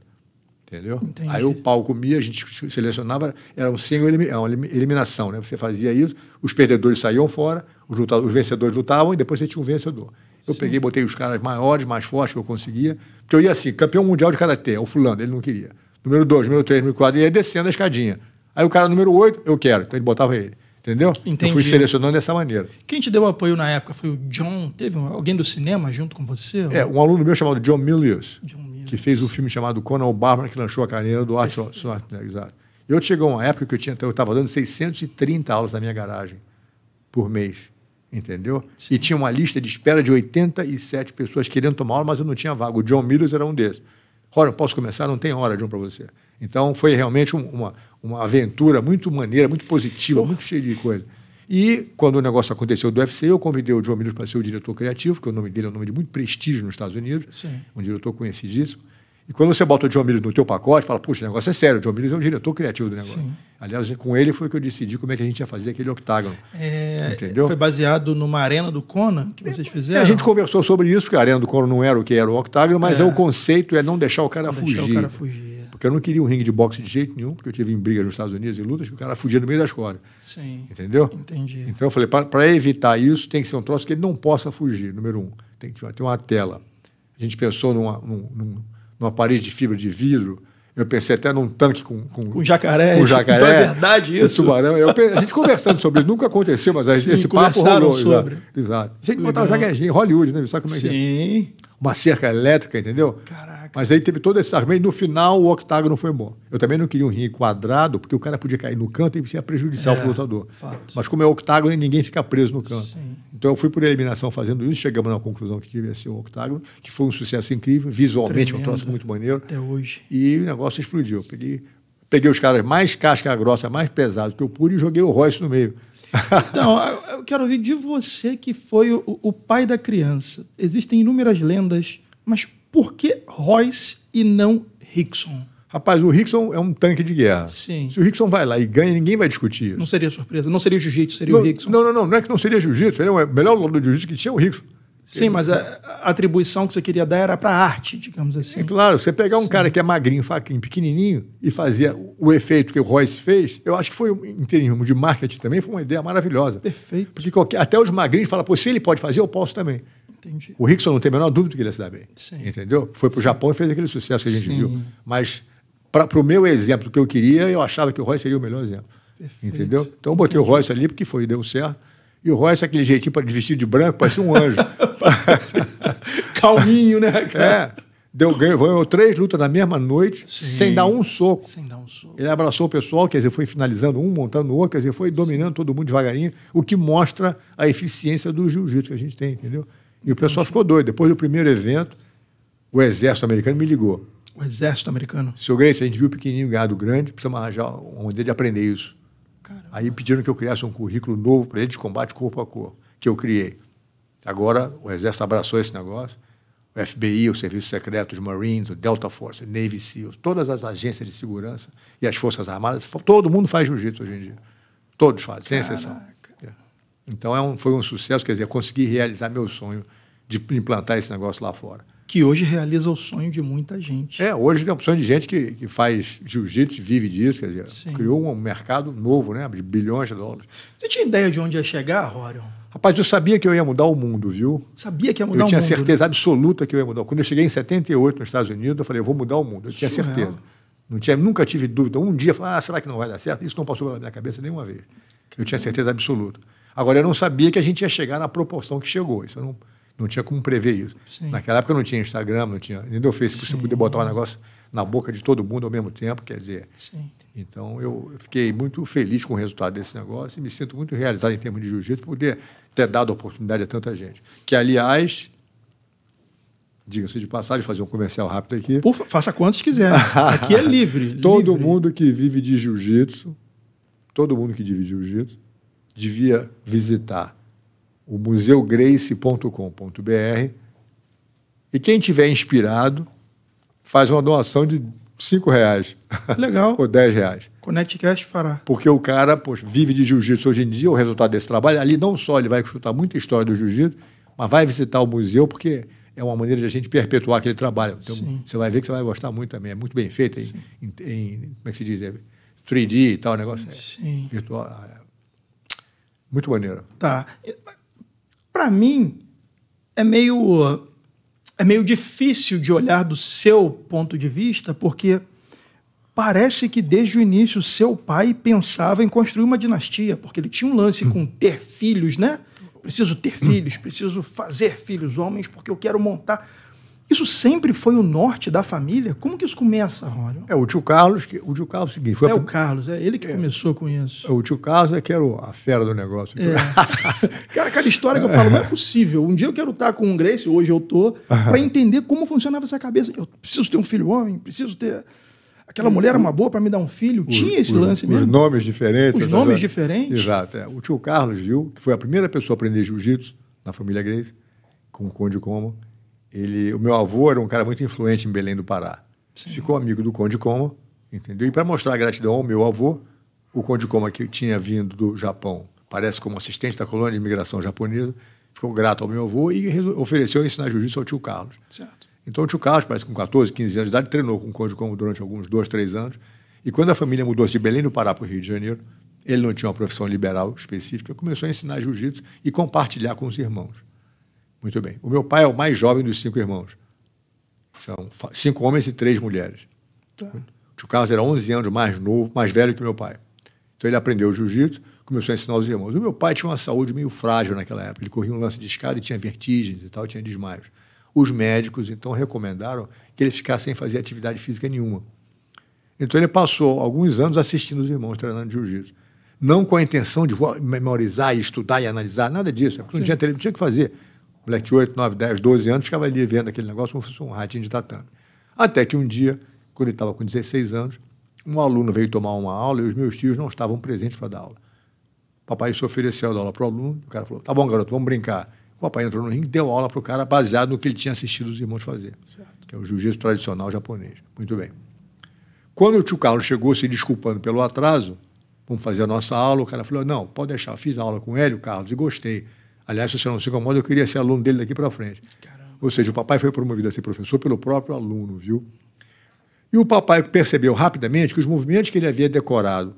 Entendeu? Entendi. Aí o pau comia, a gente selecionava, era uma eliminação, né? Você fazia isso, os perdedores saíam fora, os vencedores lutavam e depois você tinha um vencedor. Eu peguei, botei os caras maiores, mais fortes que eu conseguia, porque eu ia assim, campeão mundial de karatê, o fulano, ele não queria. Número 2, número 3, número 4, e ia descendo a escadinha. Aí o cara número 8, eu quero, então ele botava ele. Entendeu? Entendi. Eu fui selecionando dessa maneira. Quem te deu apoio na época foi o John? Teve alguém do cinema junto com você? Um aluno meu chamado John Milius, John Milius, que fez um filme chamado Conan o Bárbaro, que lançou a carreira do Arnold Schwarzenegger. Exato. Eu chegou uma época que eu estava dando 630 aulas na minha garagem por mês. Entendeu? Sim. E tinha uma lista de espera de 87 pessoas querendo tomar aula, mas eu não tinha vaga. O John Milius era um desses. Ora, posso começar? Não tem hora, John, para você. Então, foi realmente uma aventura muito maneira, muito positiva, muito cheia de coisa. E, quando o negócio aconteceu do UFC, eu convidei o John Milius para ser o diretor criativo, porque o nome dele é um nome de muito prestígio nos Estados Unidos. Sim. Um diretor conhecidíssimo. E quando você bota o John Milius no teu pacote, fala, puxa, o negócio é sério, o John Milius é o diretor criativo do negócio. Sim. Aliás, com ele foi que eu decidi como é que a gente ia fazer aquele octágono. Entendeu? Foi baseado numa arena do Conan que vocês fizeram? A gente conversou sobre isso, porque a arena do Conan não era o que era o octágono, mas o conceito é não deixar o cara fugir. Deixar o cara fugir. Porque eu não queria um ringue de boxe de jeito nenhum, porque eu tive em brigas nos Estados Unidos e lutas que o cara fugia no meio das cordas. Sim. Entendeu? Entendi. Então eu falei, para evitar isso, tem que ser um troço que ele não possa fugir, número 1. Tem que ter uma tela. A gente pensou numa parede de fibra de vidro. Eu pensei até num tanque com jacaré. Com jacaré. Então é verdade isso. Tubarão. A gente conversando sobre isso, nunca aconteceu, mas esse papo rolou. Sobre. Exato. Tem que botar o jacaré em Hollywood, né? Sabe como é que é? Sim. Uma cerca elétrica, entendeu? Caraca. Mas aí teve todo esse argumento e no final o octágono foi bom. Eu também não queria um ringue quadrado, porque o cara podia cair no canto e ia prejudicial para o lutador. Fato. Mas como é octágono, ninguém fica preso no canto. Sim. Então eu fui por eliminação fazendo isso, chegamos na conclusão que devia ser o octágono, que foi um sucesso incrível, visualmente tremendo. Um troço muito maneiro. Até hoje. E o negócio explodiu. Peguei os caras mais casca grossa, mais pesados que eu pude e joguei o Royce no meio. Então, eu quero ouvir de você que foi o pai da criança. Existem inúmeras lendas, mas por que Royce e não Rickson? Rapaz, o Rickson é um tanque de guerra. Sim. Se o Rickson vai lá e ganha, ninguém vai discutir isso. Não seria surpresa. Não seria jiu-jitsu, seria o Rickson. Não é que não seria jiu-jitsu. Ele é o melhor lutador de jiu-jitsu que tinha o Rickson. Sim, mas a atribuição que você queria dar era para a arte, digamos assim. É claro, você pegar um cara que é magrinho, faquinho, pequenininho e fazer o efeito que o Royce fez, eu acho que foi, em termos de marketing também, foi uma ideia maravilhosa. Perfeito. Porque até os magrinhos falam, pô, se ele pode fazer, eu posso também. Entendi. O Rickson não tem a menor dúvida que ele ia se dar bem. Sim. Entendeu? Foi para o Japão e fez aquele sucesso que a gente viu. Mas, para o meu exemplo que eu queria, eu achava que o Royce seria o melhor exemplo. Perfeito. Entendeu? Então eu botei o Royce ali porque deu certo. E o Royce, aquele jeitinho para vestir de branco, parecia um anjo. Calminho, né, cara? Ganhou 3 lutas na mesma noite, sem dar um soco. Sem dar um soco. Ele abraçou o pessoal, quer dizer, foi finalizando um, montando o outro, quer dizer, foi dominando todo mundo devagarinho, o que mostra a eficiência do jiu-jitsu que a gente tem, entendeu? E o pessoal ficou doido. Depois do primeiro evento, o exército americano me ligou. O exército americano? Seu Grace, a gente viu o pequenininho ganhar do grande, precisamos arranjar uma maneira de aprender isso. Caramba. Aí pediram que eu criasse um currículo novo para ele de combate corpo a corpo, que eu criei. Agora o exército abraçou esse negócio. o FBI, o Serviço Secreto, os Marines, o Delta Force, o Navy SEALs, todas as agências de segurança e as Forças Armadas, todo mundo faz jiu-jitsu hoje em dia. Todos fazem, sem exceção. Então foi um sucesso, quer dizer, eu consegui realizar meu sonho de implantar esse negócio lá fora. Que hoje realiza o sonho de muita gente. Hoje tem uma opção de gente que faz jiu-jitsu, vive disso, quer dizer, Sim. criou um mercado novo, né, de bilhões de dólares. Você tinha ideia de onde ia chegar, Rorion? Rapaz, eu sabia que eu ia mudar o mundo, viu? Sabia que ia mudar o mundo? Eu tinha certeza absoluta que eu ia mudar. Quando eu cheguei em 78 nos Estados Unidos, eu falei, eu vou mudar o mundo. Eu tinha certeza. Nunca tive dúvida. Um dia, eu falei, será que não vai dar certo? Isso não passou pela minha cabeça nenhuma vez. Eu tinha certeza absoluta. Agora, eu não sabia que a gente ia chegar na proporção que chegou. Isso eu não tinha como prever isso. Sim. Naquela época não tinha Instagram, não tinha nem Facebook, você podia botar um negócio na boca de todo mundo ao mesmo tempo, quer dizer. Sim. Então, eu fiquei muito feliz com o resultado desse negócio e me sinto muito realizado em termos de jiu-jitsu por poder ter dado a oportunidade a tanta gente. Que, aliás, diga-se de passagem, fazer um comercial rápido aqui. Faça quantos quiser. Aqui é livre. Todo mundo que vive de jiu-jitsu, devia visitar o museugracie.com.br e quem tiver inspirado faz uma doação de R$5. Legal. Ou R$10. ConnectCast fará. Porque o cara vive de jiu-jitsu hoje em dia, o resultado desse trabalho, ali não só ele vai escutar muita história do jiu-jitsu, mas vai visitar o museu, porque é uma maneira de a gente perpetuar aquele trabalho. Então, você vai ver que você vai gostar muito também. É muito bem feito em como é que se diz? 3D e tal, o negócio virtual. Muito maneiro. Tá. Para mim, é meio difícil de olhar do seu ponto de vista, porque parece que desde o início seu pai pensava em construir uma dinastia, porque ele tinha um lance com ter filhos, né? Preciso ter filhos, preciso fazer filhos homens, porque eu quero montar. Isso sempre foi o norte da família? Como que isso começa, Rorion? O tio Carlos, é o seguinte... O Carlos, é ele que começou com isso. O tio Carlos que era a fera do negócio. Cara, cada história que eu falo, não é possível. Um dia eu quero estar com um Gracie, hoje eu estou, para entender como funcionava essa cabeça. Eu preciso ter um filho homem, preciso ter... Aquela mulher era uma boa para me dar um filho. Tinha esse lance mesmo. Os nomes diferentes. Os nomes diferentes. Exato. O tio Carlos viu, que foi a primeira pessoa a aprender jiu-jitsu na família Gracie, com o Conde Como. O meu avô era um cara muito influente em Belém do Pará. Sim. Ficou amigo do Conde Como, entendeu? E para mostrar a gratidão ao meu avô, o Conde Como, que tinha vindo do Japão, parece como assistente da colônia de imigração japonesa, ficou grato ao meu avô e ofereceu ensinar jiu-jitsu ao tio Carlos. Certo. Então o tio Carlos, parece que com 14, 15 anos de idade, treinou com o Conde Como durante alguns 2, 3 anos. E quando a família mudou-se de Belém do Pará para o Rio de Janeiro, ele não tinha uma profissão liberal específica, começou a ensinar jiu-jitsu e compartilhar com os irmãos. Muito bem. O meu pai é o mais jovem dos 5 irmãos. São 5 homens e 3 mulheres. Tá. O tio Carlos era 11 anos mais novo, mais velho que meu pai. Então ele aprendeu jiu-jitsu, começou a ensinar os irmãos. O meu pai tinha uma saúde meio frágil naquela época. Ele corria um lance de escada e tinha vertigens e tal, tinha desmaios. Os médicos, então, recomendaram que ele ficasse sem fazer atividade física nenhuma. Então ele passou alguns anos assistindo os irmãos treinando jiu-jitsu. Não com a intenção de memorizar, e estudar e analisar, nada disso. Porque não tinha televisão, tinha que fazer. O moleque de 8, 9, 10, 12 anos ficava ali vendo aquele negócio como se fosse um ratinho de tatame. Até que um dia, quando ele estava com 16 anos, um aluno veio tomar uma aula e os meus tios não estavam presentes para dar aula. O papai se ofereceu a dar aula para o aluno, o cara falou, tá bom, garoto, vamos brincar. O papai entrou no ringue e deu aula para o cara baseado no que ele tinha assistido os irmãos fazer, certo. Que é o jiu-jitsu tradicional japonês. Muito bem. Quando o tio Carlos chegou se desculpando pelo atraso, vamos fazer a nossa aula, o cara falou, não, pode deixar, fiz a aula com ele, o Carlos, e gostei. Aliás, se você não se incomoda, eu queria ser aluno dele daqui para frente. Caramba. Ou seja, o papai foi promovido a ser professor pelo próprio aluno, viu? E o papai percebeu rapidamente que os movimentos que ele havia decorado,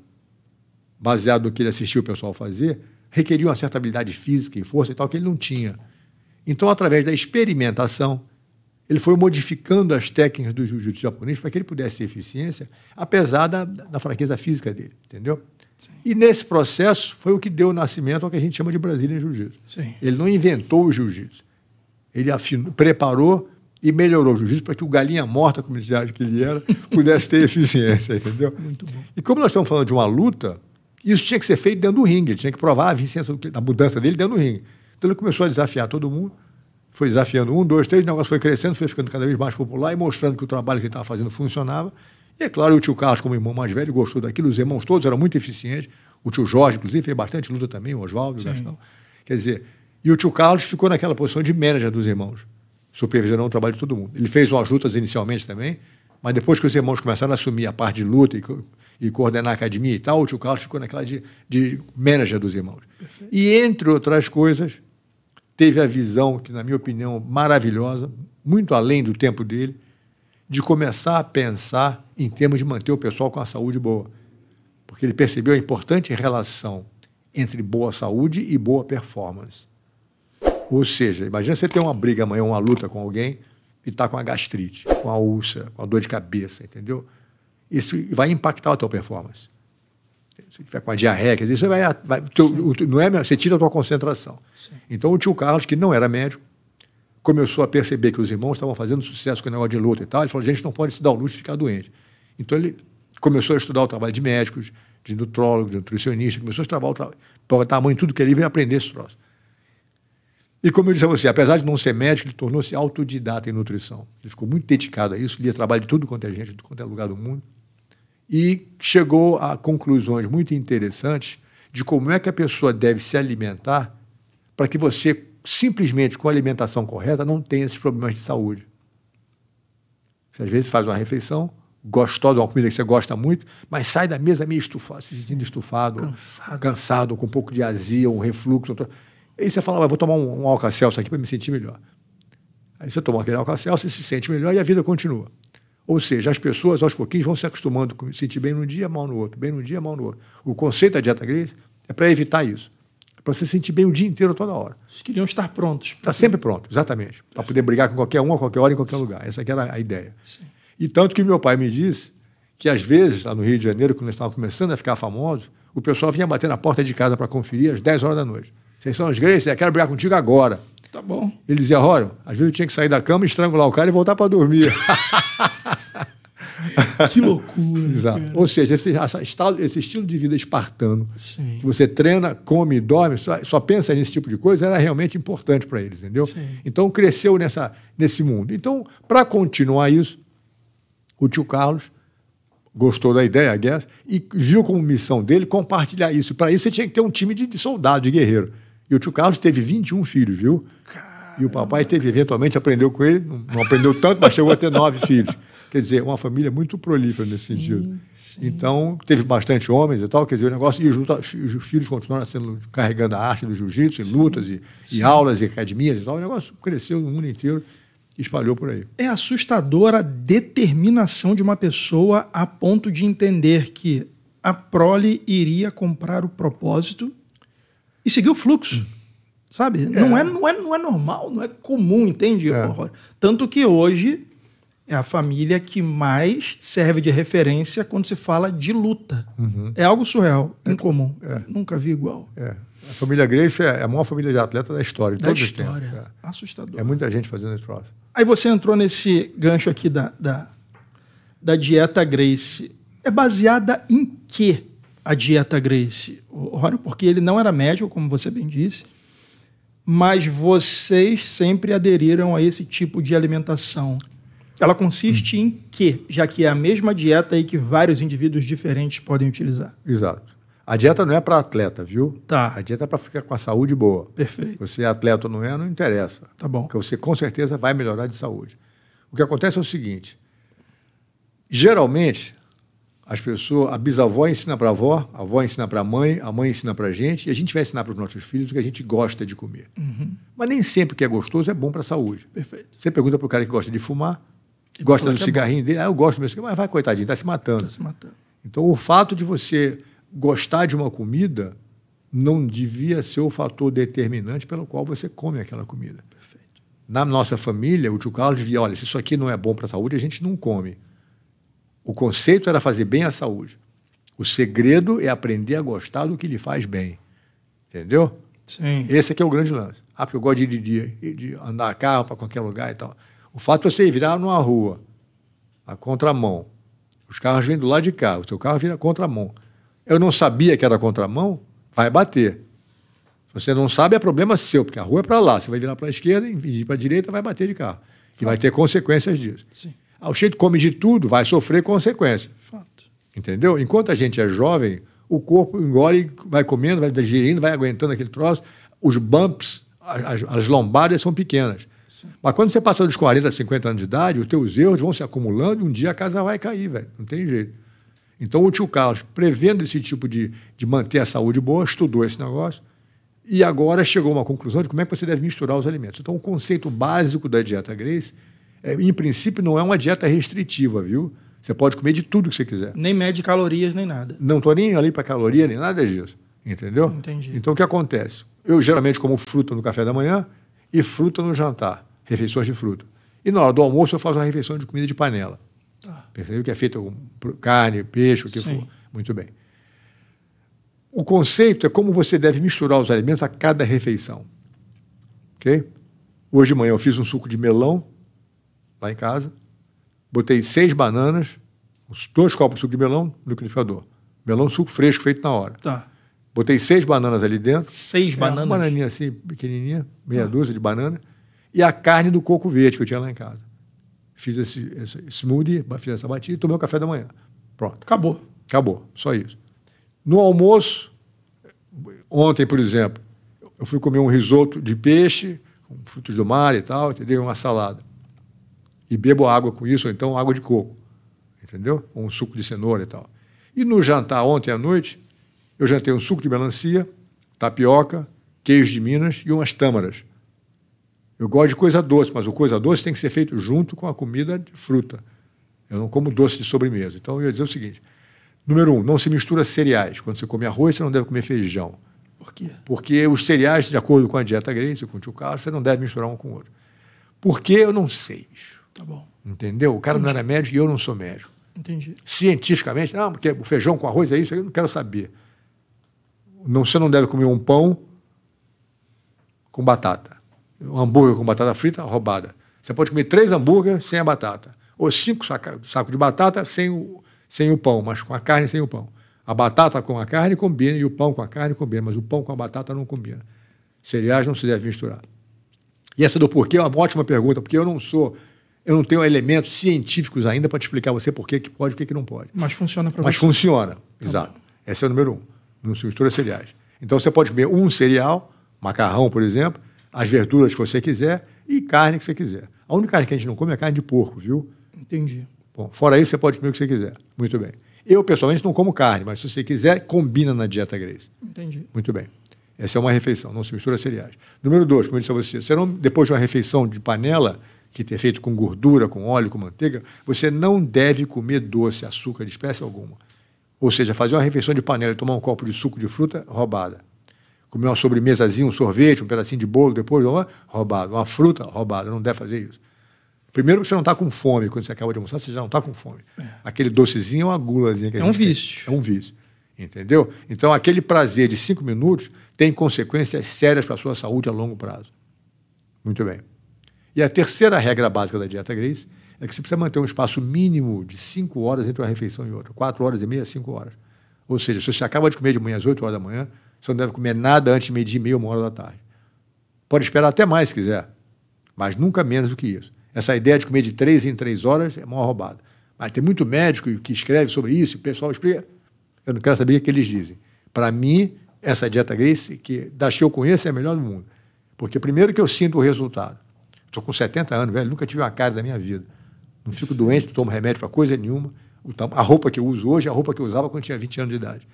baseado no que ele assistiu o pessoal fazer, requeriam uma certa habilidade física e força e tal, que ele não tinha. Então, através da experimentação, ele foi modificando as técnicas do jiu-jitsu japonês para que ele pudesse ter eficiência, apesar da fraqueza física dele, entendeu? Sim. E nesse processo foi o que deu nascimento ao que a gente chama de Brazilian Jiu-Jitsu. Ele não inventou o jiu-jitsu. Ele preparou e melhorou o jiu-jitsu para que o galinha morta, como ele era, pudesse ter eficiência, entendeu? Muito bom. E como nós estamos falando de uma luta, isso tinha que ser feito dentro do ringue. Ele tinha que provar a eficiência da mudança dele dentro do ringue. Então ele começou a desafiar todo mundo, foi desafiando 1, 2, 3, o negócio foi crescendo, foi ficando cada vez mais popular e mostrando que o trabalho que ele estava fazendo funcionava. E, é claro, o tio Carlos, como irmão mais velho, gostou daquilo. Os irmãos todos eram muito eficientes. O tio Jorge, inclusive, fez bastante luta também, o Oswaldo, o Gastão. Quer dizer, e o tio Carlos ficou naquela posição de manager dos irmãos. supervisionando o trabalho de todo mundo. Ele fez umas lutas inicialmente também, mas depois que os irmãos começaram a assumir a parte de luta e coordenar a academia e tal, o tio Carlos ficou naquela de manager dos irmãos. Perfeito. E, entre outras coisas, teve a visão, que na minha opinião, maravilhosa, muito além do tempo dele, de começar a pensar em termos de manter o pessoal com a saúde boa. Porque ele percebeu a importante relação entre boa saúde e boa performance. Ou seja, imagina você ter uma briga amanhã, uma luta com alguém e está com a gastrite, com a úlcera, com a dor de cabeça, entendeu? Isso vai impactar a tua performance. Se tiver com a diarreia, quer dizer, isso não é, você tira a tua concentração. Sim. Então o tio Carlos, que não era médico, começou a perceber que os irmãos estavam fazendo sucesso com o negócio de luta e tal. Ele falou, gente, não pode se dar o luxo de ficar doente. Então ele começou a estudar o trabalho de médicos, de nutrólogos, de nutricionistas, começou a estudar o trabalho, para botar a mão em tudo que ele ia aprender esse troço. E como eu disse a você, apesar de não ser médico, ele tornou-se autodidata em nutrição. Ele ficou muito dedicado a isso, lia trabalho de tudo quanto é gente, de tudo quanto é lugar do mundo, e chegou a conclusões muito interessantes de como é que a pessoa deve se alimentar para que você, simplesmente com a alimentação correta, não tenha esses problemas de saúde. Você às vezes faz uma refeição gostosa, uma comida que você gosta muito, mas sai da mesa meio estufado, se sentindo estufado, cansado, com um pouco de azia, um refluxo. Aí você fala, vou tomar um Alka-Seltzer aqui para me sentir melhor. Aí você toma aquele Alka-Seltzer, se sente melhor e a vida continua. Ou seja, as pessoas, aos pouquinhos, vão se acostumando com se sentir bem num dia, mal no outro, bem num dia, mal no outro. O conceito da dieta Gracie é para evitar isso. É para você se sentir bem o dia inteiro, toda hora. Eles queriam estar prontos. Está sempre pronto, exatamente. Para poder brigar com qualquer um, a qualquer hora, em qualquer lugar. Essa aqui era a ideia. Sim. E tanto que meu pai me disse que, às vezes, lá no Rio de Janeiro, quando nós estávamos começando a ficar famosos, o pessoal vinha bater na porta de casa para conferir às 10 horas da noite. Vocês são os Gracie, eu quero brigar contigo agora. Tá bom. Ele dizia, olha, às vezes eu tinha que sair da cama, estrangular o cara e voltar para dormir. Que loucura. Exato. Cara. Ou seja, esse estilo de vida espartano, Sim. que você treina, come, dorme, só pensa nesse tipo de coisa, era realmente importante para eles, entendeu? Sim. Então, cresceu nesse mundo. Então, para continuar isso, o tio Carlos gostou da ideia, a guerra, e viu como missão dele compartilhar isso. Para isso, você tinha que ter um time de soldado, de guerreiro. E o tio Carlos teve 21 filhos, viu? Caramba. E o papai teve, eventualmente, aprendeu com ele, não aprendeu tanto, mas chegou a ter 9 filhos. Quer dizer, uma família muito prolífera nesse sentido. Sim. Então, teve bastante homens e tal, quer dizer, o negócio, e os filhos continuaram carregando a arte do jiu-jitsu, em lutas, e aulas, e academias e tal. O negócio cresceu no mundo inteiro e espalhou por aí. É assustadora a determinação de uma pessoa a ponto de entender que a prole iria comprar o propósito e seguir o fluxo. Sabe? Não é normal, não é comum, entende? Tanto que hoje é a família que mais serve de referência quando se fala de luta. Uhum. É algo surreal, incomum. Nunca vi igual. A família Gracie é a maior família de atleta da história. Da história. Assustador. É muita gente fazendo esse troço. Aí você entrou nesse gancho aqui da dieta Gracie. É baseada em quê a dieta Gracie? Porque ele não era médico, como você bem disse, mas vocês sempre aderiram a esse tipo de alimentação. Ela consiste em quê? Já que é a mesma dieta aí que vários indivíduos diferentes podem utilizar. Exato. A dieta não é para atleta, viu? Tá. A dieta é para ficar com a saúde boa. Perfeito. Você é atleta ou não interessa. Tá bom. Porque você com certeza vai melhorar de saúde. O que acontece é o seguinte, geralmente as pessoas, a bisavó ensina para a avó ensina para a mãe ensina para a gente, e a gente vai ensinar para os nossos filhos o que a gente gosta de comer. Uhum. Mas nem sempre o que é gostoso é bom para a saúde. Perfeito. Você pergunta para o cara que gosta de fumar, gosta do cigarrinho dele, eu gosto do meu cigarrinho, mas vai, coitadinho, está se matando. Está se matando. Então, o fato de você gostar de uma comida não devia ser o fator determinante pelo qual você come aquela comida. Perfeito. Na nossa família, o tio Carlos via, olha, se isso aqui não é bom para a saúde, a gente não come. O conceito era fazer bem à saúde. O segredo é aprender a gostar do que lhe faz bem. Entendeu? Sim. Esse aqui é o grande lance. Porque eu gosto de andar a carro para qualquer lugar e tal. O fato de você virar numa rua, a contramão, os carros vêm do lado de cá, o seu carro vira contramão. Eu não sabia que era contramão, vai bater. Se você não sabe, é problema seu, porque a rua é para lá. Você vai virar para a esquerda, em vez de ir para a direita, vai bater de carro. E vai ter consequências disso. Sim. O jeito come de tudo, vai sofrer consequências. Fato. Entendeu? Enquanto a gente é jovem, o corpo engole, vai comendo, vai digerindo, vai aguentando aquele troço. Os bumps, as lombadas são pequenas. Sim. Mas quando você passou dos 40, 50 anos de idade, os teus erros vão se acumulando e um dia a casa vai cair, velho. Não tem jeito. Então o tio Carlos, prevendo esse tipo de manter a saúde boa, estudou esse negócio e agora chegou a uma conclusão de como é que você deve misturar os alimentos. Então o conceito básico da dieta Grace, em princípio, não é uma dieta restritiva, viu? Você pode comer de tudo que você quiser. Nem mede calorias, nem nada. Não estou nem ali para caloria, nem nada disso. Entendeu? Entendi. Então, o que acontece? Eu geralmente como fruta no café da manhã e fruta no jantar, refeições de fruta. E na hora do almoço eu faço uma refeição de comida de panela. Percebeu? Que é feita com carne, peixe, o que for. Muito bem. O conceito é como você deve misturar os alimentos a cada refeição. Ok? Hoje de manhã eu fiz um suco de melão lá em casa, botei 6 bananas, 2 copos de suco de melão no liquidificador. Melão, suco fresco feito na hora. Tá. Botei 6 bananas ali dentro. 6 bananas? Uma bananinha assim, pequenininha, meia dúzia de banana. E a carne do coco verde que eu tinha lá em casa. Fiz esse smoothie, fiz essa batida e tomei o café da manhã. Pronto. Acabou, só isso. No almoço, ontem, por exemplo, eu fui comer um risoto de peixe, com frutos do mar e tal, entendeu? Uma salada. E bebo água com isso, ou então água de coco, entendeu? Ou um suco de cenoura e tal. E no jantar ontem à noite, eu jantei um suco de melancia, tapioca, queijo de Minas e umas tâmaras. Eu gosto de coisa doce, mas o coisa doce tem que ser feito junto com a comida de fruta. Eu não como doce de sobremesa. Então, eu ia dizer o seguinte. Número 1, não se mistura cereais. Quando você come arroz, você não deve comer feijão. Por quê? Porque os cereais, de acordo com a dieta Grace, com o tio Carlos, você não deve misturar um com o outro. Por quê? Eu não sei, bicho. Tá bom. Entendeu? O cara não era médico e eu não sou médico. Entendi. Cientificamente, não, porque o feijão com arroz é isso, eu não quero saber. Você não deve comer um pão com batata. Um hambúrguer com batata frita, roubada. Você pode comer 3 hambúrgueres sem a batata. Ou 5 sacos de batata sem o pão, mas com a carne sem o pão. A batata com a carne combina e o pão com a carne combina, mas o pão com a batata não combina. Cereais não se deve misturar. E essa do porquê é uma ótima pergunta, porque eu não tenho elementos científicos ainda para te explicar a você por que pode e o que não pode. Mas funciona para você. Mas funciona, exato. Esse é o número 1. Não se mistura cereais. Então você pode comer um cereal, macarrão, por exemplo, as verduras que você quiser e carne que você quiser. A única carne que a gente não come é carne de porco, viu? Entendi. Bom, fora isso, você pode comer o que você quiser. Muito bem. Eu, pessoalmente, não como carne, mas se você quiser, combina na dieta Grace. Entendi. Muito bem. Essa é uma refeição, não se mistura cereais. Número 2, como eu disse a você não, depois de uma refeição de panela, que é feita com gordura, com óleo, com manteiga, você não deve comer doce, açúcar de espécie alguma. Ou seja, fazer uma refeição de panela e tomar um copo de suco de fruta, roubada. Comer uma sobremesazinha, um sorvete, um pedacinho de bolo, depois, roubado. Uma fruta, roubada. Não deve fazer isso. Primeiro, porque você não está com fome. Quando você acaba de almoçar, você já não está com fome. Aquele docezinho é uma gulazinha que a gente um vício. É um vício. Entendeu? Então, aquele prazer de 5 minutos tem consequências sérias para a sua saúde a longo prazo. Muito bem. E a terceira regra básica da dieta Grace é que você precisa manter um espaço mínimo de 5 horas entre uma refeição e outra. 4 horas e meia, 5 horas. Ou seja, se você acaba de comer de manhã às 8 horas da manhã, você não deve comer nada antes de meio-dia e meia, 1 hora da tarde. Pode esperar até mais se quiser, mas nunca menos do que isso. Essa ideia de comer de 3 em 3 horas é uma roubada. Mas tem muito médico que escreve sobre isso, e o pessoal explica. Eu não quero saber o que eles dizem. Para mim, essa dieta Grace, que das que eu conheço, é a melhor do mundo. Porque primeiro que eu sinto o resultado. Estou com 70 anos, velho, nunca tive uma cárie da minha vida. Não fico doente, não tomo remédio para coisa nenhuma. A roupa que eu uso hoje é a roupa que eu usava quando tinha 20 anos de idade.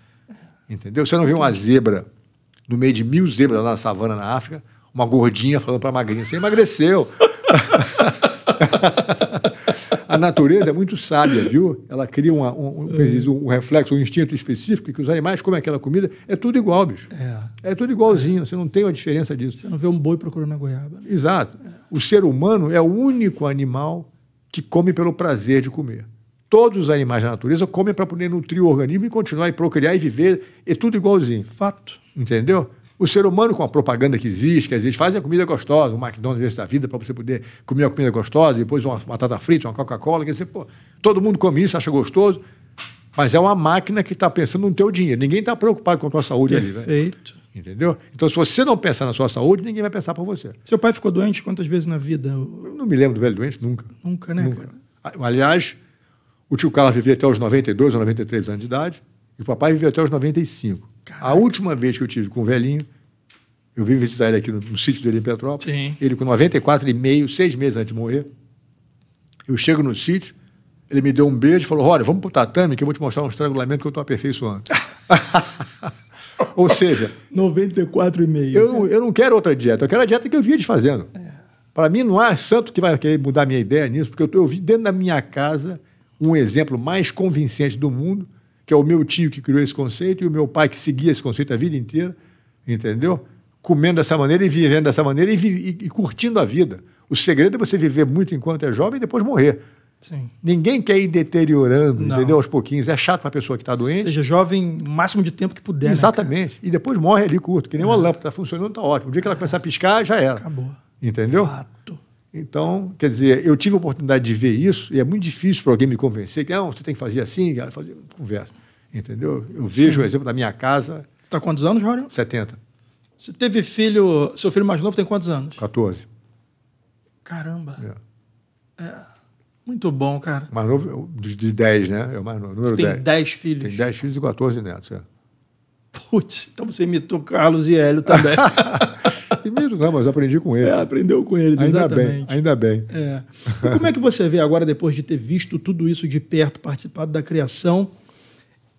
Entendeu? Você não vê uma zebra no meio de 1000 zebras lá na savana, na África, uma gordinha falando para a magrinha, você emagreceu. A natureza é muito sábia, viu? Ela cria um reflexo, um instinto específico que os animais comem aquela comida, é tudo igual, bicho. É tudo igualzinho, você não tem uma diferença disso. Você não vê um boi procurando a goiaba. Né? Exato. O ser humano é o único animal que come pelo prazer de comer. Todos os animais da natureza comem para poder nutrir o organismo e continuar e procriar e viver, é tudo igualzinho. Fato. Entendeu? O ser humano, com a propaganda que existe, fazem a comida gostosa, o McDonald's da vida, para você poder comer a comida gostosa, depois uma batata frita, uma Coca-Cola, quer dizer, pô, todo mundo come isso, acha gostoso, mas é uma máquina que está pensando no teu dinheiro. Ninguém está preocupado com a tua saúde ali. Perfeito. Entendeu? Então, se você não pensar na sua saúde, ninguém vai pensar por você. Seu pai ficou doente quantas vezes na vida? Eu não me lembro do velho doente, nunca. Nunca, né, nunca. Cara? Aliás, o tio Carlos vivia até os 92 ou 93 anos de idade, e o papai vivia até os 95. Caraca. A última vez que eu tive com o velhinho, Eu vim visitar ele aqui no sítio dele em Petrópolis. Sim. Ele com 94,5, 6 meses antes de morrer. Eu chego no sítio, ele me deu um beijo e falou, olha, vamos pro tatame que eu vou te mostrar um estrangulamento que eu estou aperfeiçoando. Ou seja... 94,5. Eu não quero outra dieta, eu quero a dieta que eu via fazendo. Para mim não há santo que vai querer mudar a minha ideia nisso, porque eu vi dentro da minha casa um exemplo mais convincente do mundo, que é o meu tio que criou esse conceito e o meu pai que seguia esse conceito a vida inteira, entendeu? Comendo dessa maneira e vivendo dessa maneira e curtindo a vida. O segredo é você viver muito enquanto é jovem e depois morrer. Sim. Ninguém quer ir deteriorando, entendeu? Aos pouquinhos. É chato para a pessoa que está doente. Seja jovem o máximo de tempo que puder. Exatamente. Né, e depois morre ali curto, que nem uma lâmpada. Está funcionando, está ótimo. O dia que ela começar a piscar, já era. Acabou. Entendeu? Fato. Então, quer dizer, eu tive a oportunidade de ver isso e é muito difícil para alguém me convencer que não, você tem que fazer assim, fazer conversa. Entendeu? Eu vejo o exemplo da minha casa. Você está quantos anos, Jório? 70. Você teve filho... Seu filho mais novo tem quantos anos? 14. Caramba. Muito bom, cara. Mais novo de 10, né? É o mais novo. Você tem 10 filhos? Tem 10 filhos e 14 netos, Putz, então você imitou Carlos e Hélio também. Imito não, mas aprendi com eles. Aprendeu com eles, exatamente. Ainda bem. E como é que você vê agora, depois de ter visto tudo isso de perto, participado da criação,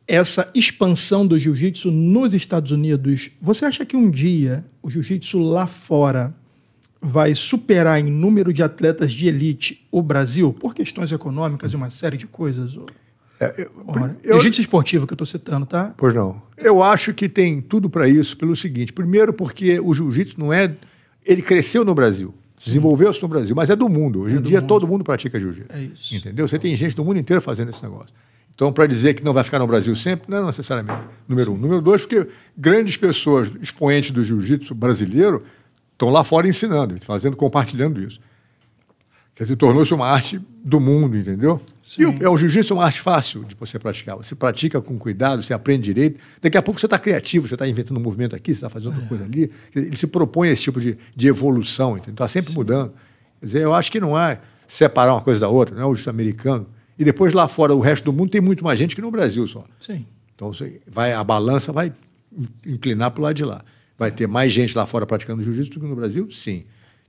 essa expansão do jiu-jitsu nos Estados Unidos? Você acha que um dia o jiu-jitsu lá fora vai superar em número de atletas de elite o Brasil, por questões econômicas e uma série de coisas? Jiu-jitsu esportivo que eu estou citando, tá? Pois não. Eu acho que tem tudo para isso pelo seguinte. Primeiro, porque o jiu-jitsu não é... Ele cresceu no Brasil, desenvolveu-se no Brasil, mas é do mundo. Hoje em dia todo mundo pratica jiu-jitsu. É isso. Entendeu? Você tem gente do mundo inteiro fazendo esse negócio. Então, para dizer que não vai ficar no Brasil sempre, não necessariamente. Número um. Número dois, porque grandes pessoas, expoentes do jiu-jitsu brasileiro, estão lá fora ensinando, compartilhando isso. Quer dizer, tornou-se uma arte do mundo, entendeu? Sim. E o jiu-jitsu é uma arte fácil de você praticar. Você pratica com cuidado, você aprende direito. Daqui a pouco você está criativo, você está inventando um movimento aqui, você está fazendo outra coisa ali. Ele se propõe a esse tipo de evolução, entendeu? Está sempre mudando. Quer dizer, eu acho que não é separar uma coisa da outra, não é o jiu-jitsu americano. E depois lá fora, o resto do mundo tem muito mais gente que no Brasil só. Sim. Então a balança vai inclinar para o lado de lá. Vai ter mais gente lá fora praticando jiu-jitsu do que no Brasil? Sim.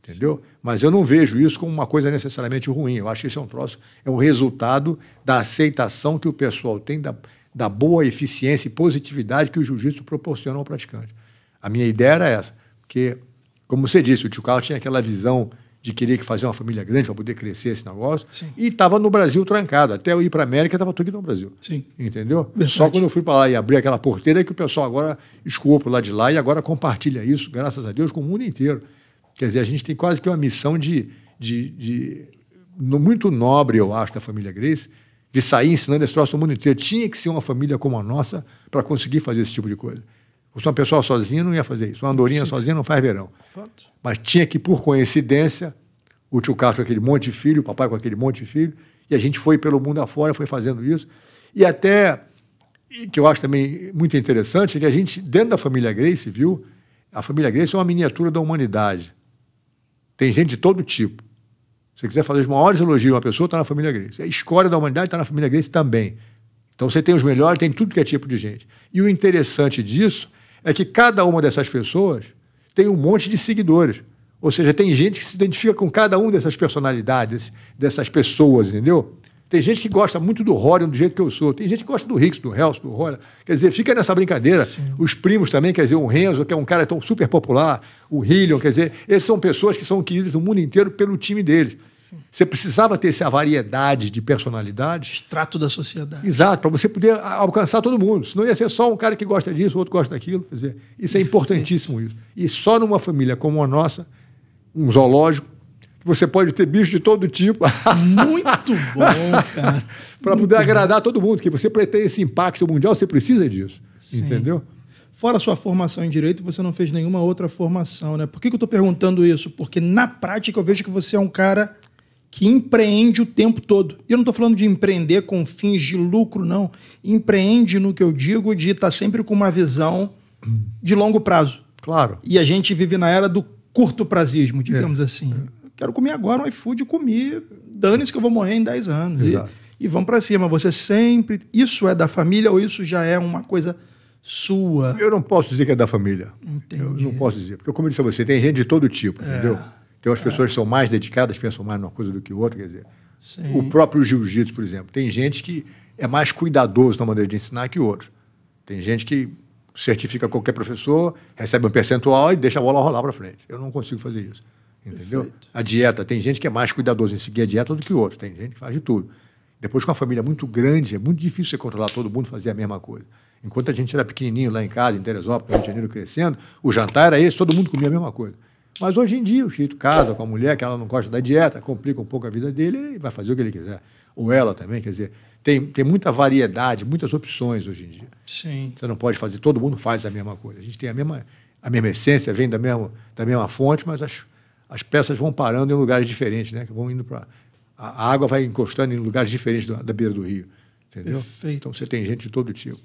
Entendeu? Mas eu não vejo isso como uma coisa necessariamente ruim. Eu acho que isso é um troço, é um resultado da aceitação que o pessoal tem da boa eficiência e positividade que o jiu-jitsu proporciona ao praticante. A minha ideia era essa. Porque, como você disse, o tio Carlos tinha aquela visão de querer fazer uma família grande para poder crescer esse negócio. Sim. E estava no Brasil trancado. Até eu ir para a América, estava tudo aqui no Brasil. Sim. Entendeu? Verdade. Só quando eu fui para lá e abri aquela porteira é que o pessoal agora escoou para o lado de lá e agora compartilha isso, graças a Deus, com o mundo inteiro. Quer dizer, a gente tem quase que uma missão muito nobre, eu acho, da família Gracie, de sair ensinando esse troço no mundo inteiro. Tinha que ser uma família como a nossa para conseguir fazer esse tipo de coisa. Se uma pessoa sozinha não ia fazer isso. Uma andorinha sozinha não faz verão. Fato. Mas tinha que, por coincidência, o tio Carlos com aquele monte de filho, o papai com aquele monte de filho, e a gente foi pelo mundo afora, foi fazendo isso. E até, que eu acho também muito interessante, é que a gente, dentro da família Gracie, viu? A família Gracie é uma miniatura da humanidade. Tem gente de todo tipo. Se você quiser fazer os maiores elogios a uma pessoa, está na família Gracie. A escória da humanidade está na família Gracie também. Então você tem os melhores, tem tudo que é tipo de gente. E o interessante disso é que cada uma dessas pessoas tem um monte de seguidores. Ou seja, tem gente que se identifica com cada uma dessas personalidades, dessas pessoas, entendeu? Tem gente que gosta muito do Rorion do jeito que eu sou. Tem gente que gosta do Ricks, do Helso, do Rorion. Quer dizer, fica nessa brincadeira. Sim. Os primos também, quer dizer, o Renzo, que é um cara tão super popular, o Hillion, quer dizer, esses são pessoas que são queridas no mundo inteiro pelo time deles. Sim. Você precisava ter essa variedade de personalidades. Extrato da sociedade. Exato, para você poder alcançar todo mundo. Senão ia ser só um cara que gosta disso, o outro gosta daquilo. Quer dizer, isso é importantíssimo. Isso. E só numa família como a nossa, um zoológico, você pode ter bicho de todo tipo. Muito bom, cara. Para poder agradar todo mundo, porque você para ter esse impacto mundial, você precisa disso. Sim. Entendeu? Fora a sua formação em Direito, você não fez nenhuma outra formação, né? Por que eu estou perguntando isso? Porque na prática eu vejo que você é um cara que empreende o tempo todo. E eu não estou falando de empreender com fins de lucro, não. Empreende no que eu digo de estar sempre com uma visão de longo prazo. Claro. E a gente vive na era do curto prazismo, digamos assim. Quero comer agora um iFood, comi, dane-se que eu vou morrer em 10 anos. E vamos para cima. Você sempre... Isso é da família ou isso já é uma coisa sua? Eu não posso dizer que é da família. Entendi. Eu não posso dizer. Porque, como eu disse a você, tem gente de todo tipo, entendeu? Tem umas pessoas que são mais dedicadas, pensam mais numa coisa do que outra, quer dizer. Sim. O próprio jiu-jitsu, por exemplo. Tem gente que é mais cuidadoso na maneira de ensinar que outros. Tem gente que certifica qualquer professor, recebe um percentual e deixa a bola rolar para frente. Eu não consigo fazer isso. Entendeu? Perfeito. A dieta, tem gente que é mais cuidadoso em seguir a dieta do que outros. Tem gente que faz de tudo. Depois, com uma família muito grande, é muito difícil você controlar todo mundo e fazer a mesma coisa. Enquanto a gente era pequenininho lá em casa, em Teresópolis, no Rio de Janeiro, crescendo, o jantar era esse, todo mundo comia a mesma coisa. Mas hoje em dia, o Chito casa com a mulher, que ela não gosta da dieta, complica um pouco a vida dele e vai fazer o que ele quiser. Ou ela também, quer dizer, tem muita variedade, muitas opções hoje em dia. Sim. Você não pode fazer, todo mundo faz a mesma coisa. A gente tem a mesma essência, vem da mesma fonte, mas as peças vão parando em lugares diferentes, né? Vão indo para... A água vai encostando em lugares diferentes da beira do rio. Entendeu? Perfeito. Então você tem gente de todo tipo.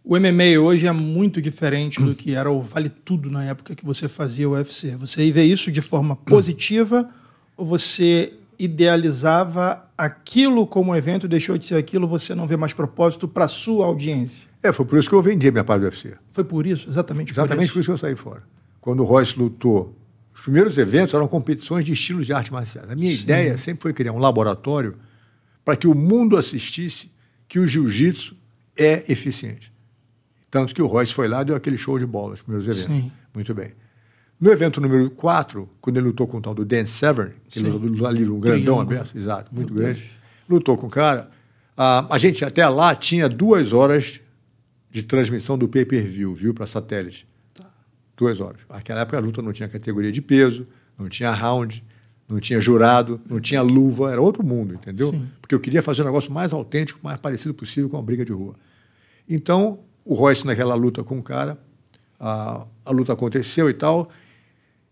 O MMA hoje é muito diferente do que era o Vale Tudo na época que você fazia o UFC. Você vê isso de forma positiva ou você idealizava aquilo como evento, deixou de ser aquilo, você não vê mais propósito para a sua audiência? Foi por isso que eu vendi a minha parte do UFC. Foi por isso? Exatamente por isso que eu saí fora. Quando o Royce lutou, os primeiros eventos eram competições de estilos de arte marciais. A minha ideia sempre foi criar um laboratório para que o mundo assistisse que o jiu-jitsu é eficiente. Tanto que o Royce foi lá e deu aquele show de bola nos primeiros eventos. Sim. Muito bem. No evento número 4, quando ele lutou com o tal do Dan Severn, que ele lutou livre, um grandão aberto, exato, muito grande, lutou com o cara, a gente até lá tinha 2 horas de transmissão do pay-per-view, viu, para satélite. 2 horas. Naquela época a luta não tinha categoria de peso, não tinha round, não tinha jurado, não tinha luva, era outro mundo, entendeu? Sim. Porque eu queria fazer um negócio mais autêntico, mais parecido possível com uma briga de rua. Então, o Royce naquela luta com o cara, a luta aconteceu e tal,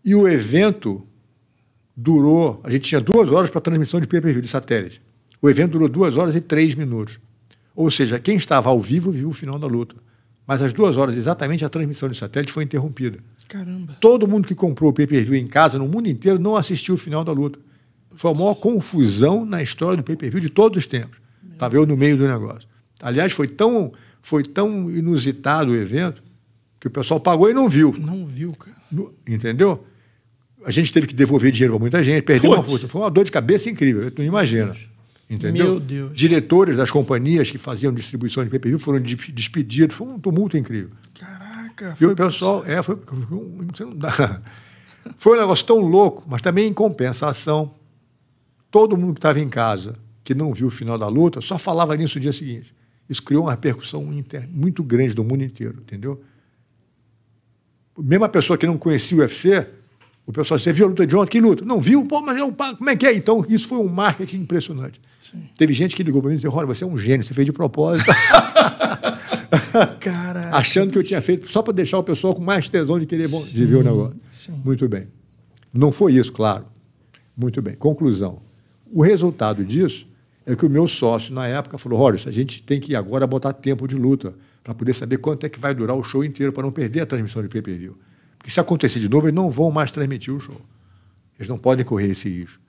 e o evento durou, a gente tinha 2 horas para transmissão de pay-per-view, de satélite. O evento durou 2 horas e 3 minutos. Ou seja, quem estava ao vivo viu o final da luta. Mas às 2 horas, exatamente, a transmissão de satélite foi interrompida. Caramba. Todo mundo que comprou o pay-per-view em casa, no mundo inteiro, não assistiu o final da luta. Foi a maior confusão na história do pay-per-view de todos os tempos. Estava eu no meio do negócio. Aliás, foi tão inusitado o evento que o pessoal pagou e não viu. Não viu, cara. Entendeu? A gente teve que devolver dinheiro para muita gente, perdeu uma força. Foi uma dor de cabeça incrível, tu não imagina. Entendeu? Meu Deus. Diretores das companhias que faziam distribuição de pay-per-view foram despedidos. Foi um tumulto incrível. Caraca. E o pessoal... você não dá. Foi um negócio tão louco, mas também em compensação. Todo mundo que estava em casa, que não viu o final da luta, só falava nisso no dia seguinte. Isso criou uma repercussão muito grande do mundo inteiro, entendeu? Mesmo a pessoa que não conhecia o UFC, o pessoal, você viu a luta de ontem? Que luta? Não viu? Pô, mas como é que é? Então, isso foi um marketing impressionante. Sim. Teve gente que ligou para mim e disse, olha, você é um gênio, você fez de propósito. Caraca. Achando que eu tinha feito só para deixar o pessoal com mais tesão de querer de ver o negócio. Sim. Muito bem. Não foi isso, claro. Muito bem. Conclusão. O resultado disso é que o meu sócio, na época, falou, olha, a gente tem que agora botar tempo de luta para poder saber quanto é que vai durar o show inteiro, para não perder a transmissão de pay-per-view. Porque se acontecer de novo, eles não vão mais transmitir o show. Eles não podem correr esse risco.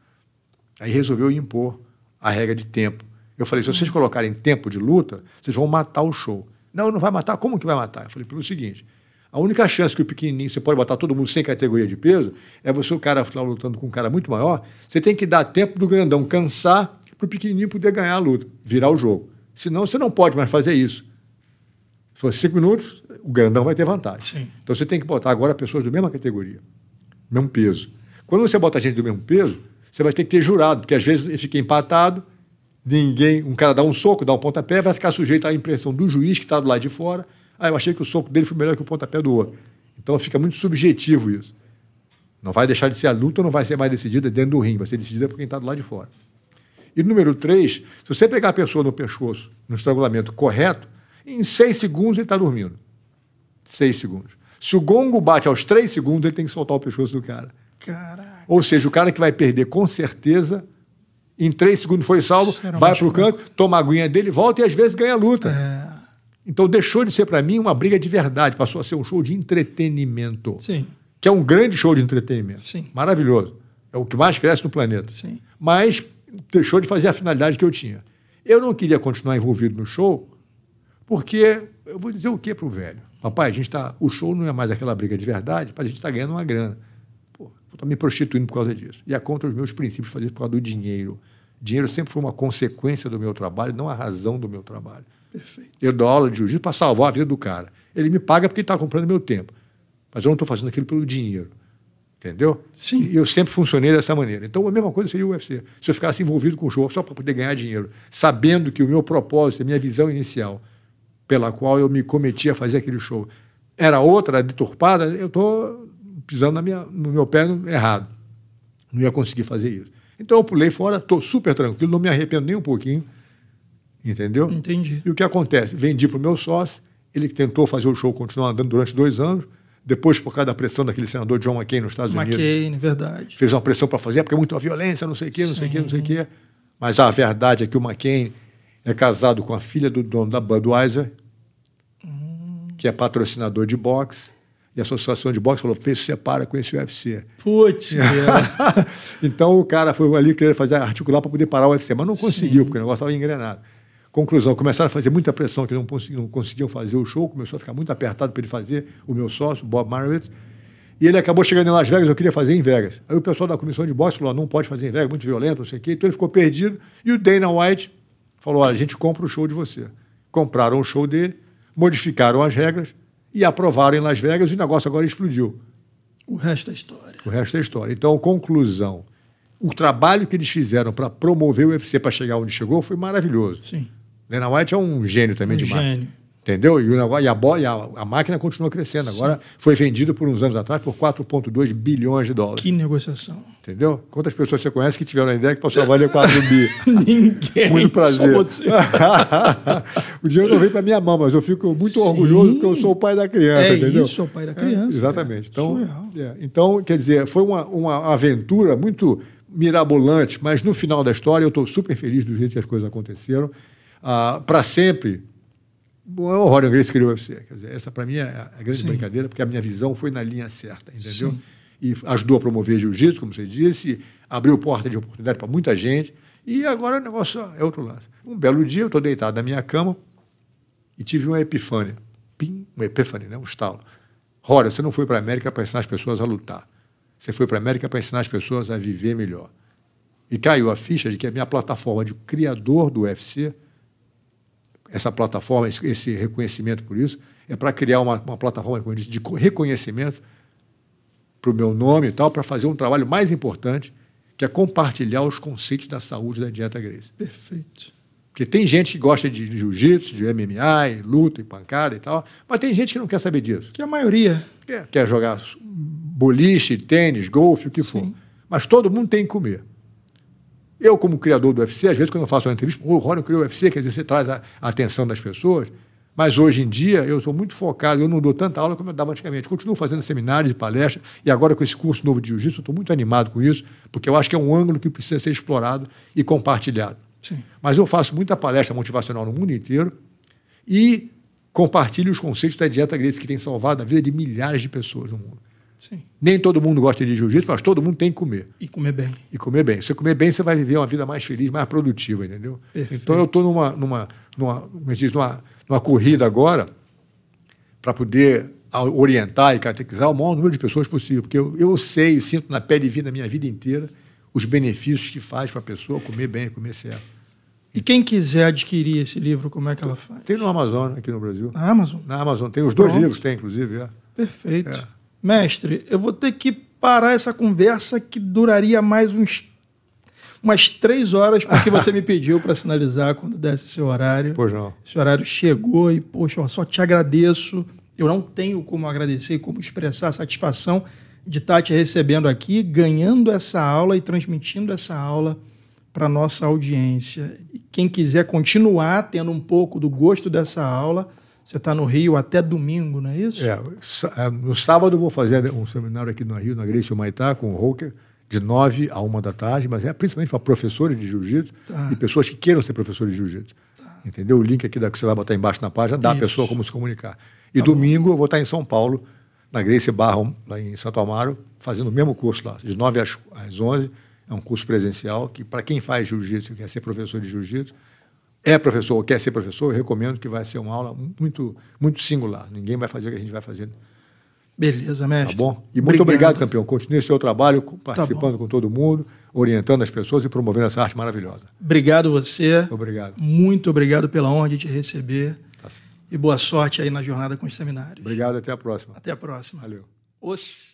Aí resolveu impor a regra de tempo. Eu falei, se vocês colocarem tempo de luta, vocês vão matar o show. Não, não vai matar. Como que vai matar? Eu falei, pelo seguinte, a única chance que o pequenininho, você pode botar todo mundo sem categoria de peso, é você, o cara estar lutando com um cara muito maior, você tem que dar tempo do grandão cansar para o pequenininho poder ganhar a luta, virar o jogo. Senão, você não pode mais fazer isso. Se for 5 minutos, o grandão vai ter vantagem. Sim. Então, você tem que botar agora pessoas da mesma categoria, mesmo peso. Quando você bota gente do mesmo peso, você vai ter que ter jurado, porque às vezes ele fica empatado, um cara dá um soco, dá um pontapé, vai ficar sujeito à impressão do juiz que está do lado de fora. Eu achei que o soco dele foi melhor que o pontapé do outro. Então, fica muito subjetivo isso. Não vai deixar de ser a luta, não vai ser mais decidida dentro do ringue, vai ser decidida por quem está do lado de fora. E número 3, se você pegar a pessoa no pescoço, no estrangulamento correto, em 6 segundos ele está dormindo. 6 segundos. Se o gongo bate aos 3 segundos, ele tem que soltar o pescoço do cara. Caraca. Ou seja, o cara que vai perder com certeza, em 3 segundos foi salvo, vai para o canto, toma a aguinha dele, volta e às vezes ganha a luta. Então deixou de ser para mim uma briga de verdade, passou a ser um show de entretenimento. Sim. Que é um grande show de entretenimento. Sim. Maravilhoso. É o que mais cresce no planeta. Sim. Mas deixou de fazer a finalidade que eu tinha. Eu não queria continuar envolvido no show, porque eu vou dizer o que para o velho? Papai, o show não é mais aquela briga de verdade, mas a gente está ganhando uma grana. Pô, eu estou me prostituindo por causa disso. E é contra os meus princípios fazer isso por causa do dinheiro. Dinheiro sempre foi uma consequência do meu trabalho, não a razão do meu trabalho. Perfeito. Eu dou aula de jiu-jitsu para salvar a vida do cara. Ele me paga porque ele está comprando meu tempo. Mas eu não estou fazendo aquilo pelo dinheiro. Entendeu? Sim. E eu sempre funcionei dessa maneira. Então, a mesma coisa seria o UFC. Se eu ficasse envolvido com o show só para poder ganhar dinheiro, sabendo que o meu propósito, a minha visão inicial, pela qual eu me cometi a fazer aquele show, era outra, deturpada, eu estou pisando no meu pé errado. Não ia conseguir fazer isso. Então, eu pulei fora, estou super tranquilo, não me arrependo nem um pouquinho. Entendeu? Entendi. E o que acontece? Vendi para o meu sócio, ele tentou fazer o show continuar andando durante 2 anos, depois, por causa da pressão daquele senador John McCain nos Estados Unidos. McCain, verdade. Fez uma pressão para fazer, porque é muita violência, não sei o quê, não sei o quê, não sei o quê. Mas a verdade é que o McCain é casado com a filha do dono da Budweiser, que é patrocinador de boxe, e a associação de boxe falou, se separa com esse UFC. Putz, Então o cara foi ali querer articular para poder parar o UFC, mas não conseguiu, porque o negócio estava engrenado. Conclusão, começaram a fazer muita pressão, que não conseguiam fazer o show, começou a ficar muito apertado para ele fazer, o meu sócio, Bob Marowitz, e ele acabou chegando em Las Vegas, eu queria fazer em Vegas. Aí o pessoal da comissão de boxe falou, não pode fazer em Vegas, muito violento, não sei o quê, então ele ficou perdido, e o Dana White falou, olha, a gente compra o show de você. Compraram o show dele, modificaram as regras e aprovaram em Las Vegas, e o negócio agora explodiu. O resto é história. O resto é história. Então, conclusão, o trabalho que eles fizeram para promover o UFC para chegar onde chegou foi maravilhoso. Sim. Dana White é um gênio também de máquina. Gênio. Entendeu? E a máquina continua crescendo. Agora foi vendida por uns anos atrás por 4,2 bilhões de dólares. Que negociação. Entendeu? Quantas pessoas você conhece que tiveram a ideia que passou a valer 4 bi? Ninguém. Muito prazer. Só você. O dinheiro não vem para minha mão, mas eu fico muito orgulhoso porque eu sou o pai da criança, entendeu? Isso, é o pai da criança. Exatamente. Então, surreal. Então, quer dizer, foi uma aventura muito mirabolante, mas no final da história eu estou super feliz do jeito que as coisas aconteceram. Para sempre, o Rorion Gracie criou o UFC. Quer dizer, essa para mim é a grande brincadeira, porque a minha visão foi na linha certa, entendeu? Sim. E ajudou a promover jiu-jitsu, como você disse, abriu porta de oportunidade para muita gente, e agora o negócio é outro lance. Um belo dia, eu estou deitado na minha cama e tive uma epifânia. Uma epifânia, né? Um estalo. Rorion, você não foi para a América para ensinar as pessoas a lutar. Você foi para a América para ensinar as pessoas a viver melhor. E caiu a ficha de que a minha plataforma de criador do UFC, essa plataforma, esse reconhecimento por isso, é para criar uma plataforma, como eu disse, de reconhecimento para o meu nome e tal, para fazer um trabalho mais importante, que é compartilhar os conceitos da saúde da dieta Gracie. Perfeito. Porque tem gente que gosta de jiu-jitsu, de MMA, e luta e pancada e tal, mas tem gente que não quer saber disso. Que a maioria. Quer jogar boliche, tênis, golfe, o que for. Mas todo mundo tem que comer. Eu, como criador do UFC, às vezes, quando eu faço uma entrevista, o Rorion criou o UFC, quer dizer, você traz a atenção das pessoas, mas hoje em dia eu sou muito focado, eu não dou tanta aula como eu dava antigamente. Continuo fazendo seminários e palestras, e agora com esse curso novo de jiu-jitsu, eu estou muito animado com isso, porque eu acho que é um ângulo que precisa ser explorado e compartilhado. Sim. Mas eu faço muita palestra motivacional no mundo inteiro e compartilho os conceitos da dieta Gracie, que tem salvado a vida de milhares de pessoas no mundo. Sim. Nem todo mundo gosta de jiu-jitsu, mas todo mundo tem que comer. E comer bem. E comer bem. Se você comer bem, você vai viver uma vida mais feliz, mais produtiva, entendeu? Perfeito. Então eu estou numa corrida agora para poder orientar e catequizar o maior número de pessoas possível, porque eu sei, sinto na pele de vida, a minha vida inteira, os benefícios que faz para a pessoa comer bem, comer certo. E quem quiser adquirir esse livro, como é que ela faz? Tem no Amazon, aqui no Brasil. Na Amazon? Na Amazon. Tem os 2 livros, tem, inclusive. Perfeito. Mestre, eu vou ter que parar essa conversa que duraria mais umas 3 horas, porque você me pediu para sinalizar quando desse o seu horário. Pois não. Esse horário chegou e, poxa, eu só te agradeço. Eu não tenho como agradecer, como expressar a satisfação de estar te recebendo aqui, ganhando essa aula e transmitindo essa aula para a nossa audiência. E quem quiser continuar tendo um pouco do gosto dessa aula, você está no Rio até domingo, não é isso? No sábado eu vou fazer um seminário aqui no Rio, na Gracie Humaitá, com o Roker, de 9 a 1 da tarde, mas é principalmente para professores de jiu-jitsu e pessoas que queiram ser professores de jiu-jitsu. Entendeu? O link aqui que você vai botar embaixo na página dá a pessoa como se comunicar. E domingo eu vou estar em São Paulo, na Gracie Barra, lá em Santo Amaro, fazendo o mesmo curso lá, de 9 às 11. É um curso presencial que, para quem faz jiu-jitsu e quer ser professor de jiu-jitsu, é professor ou quer ser professor, eu recomendo que vai ser uma aula muito, muito singular. Ninguém vai fazer o que a gente vai fazer. Beleza, mestre. Tá bom? E muito obrigado, campeão. Continue o seu trabalho, participando com todo mundo, orientando as pessoas e promovendo essa arte maravilhosa. Obrigado você. Obrigado. Muito obrigado pela honra de te receber. Tá certo. E boa sorte aí na jornada com os seminários. Obrigado, até a próxima. Até a próxima. Valeu. Os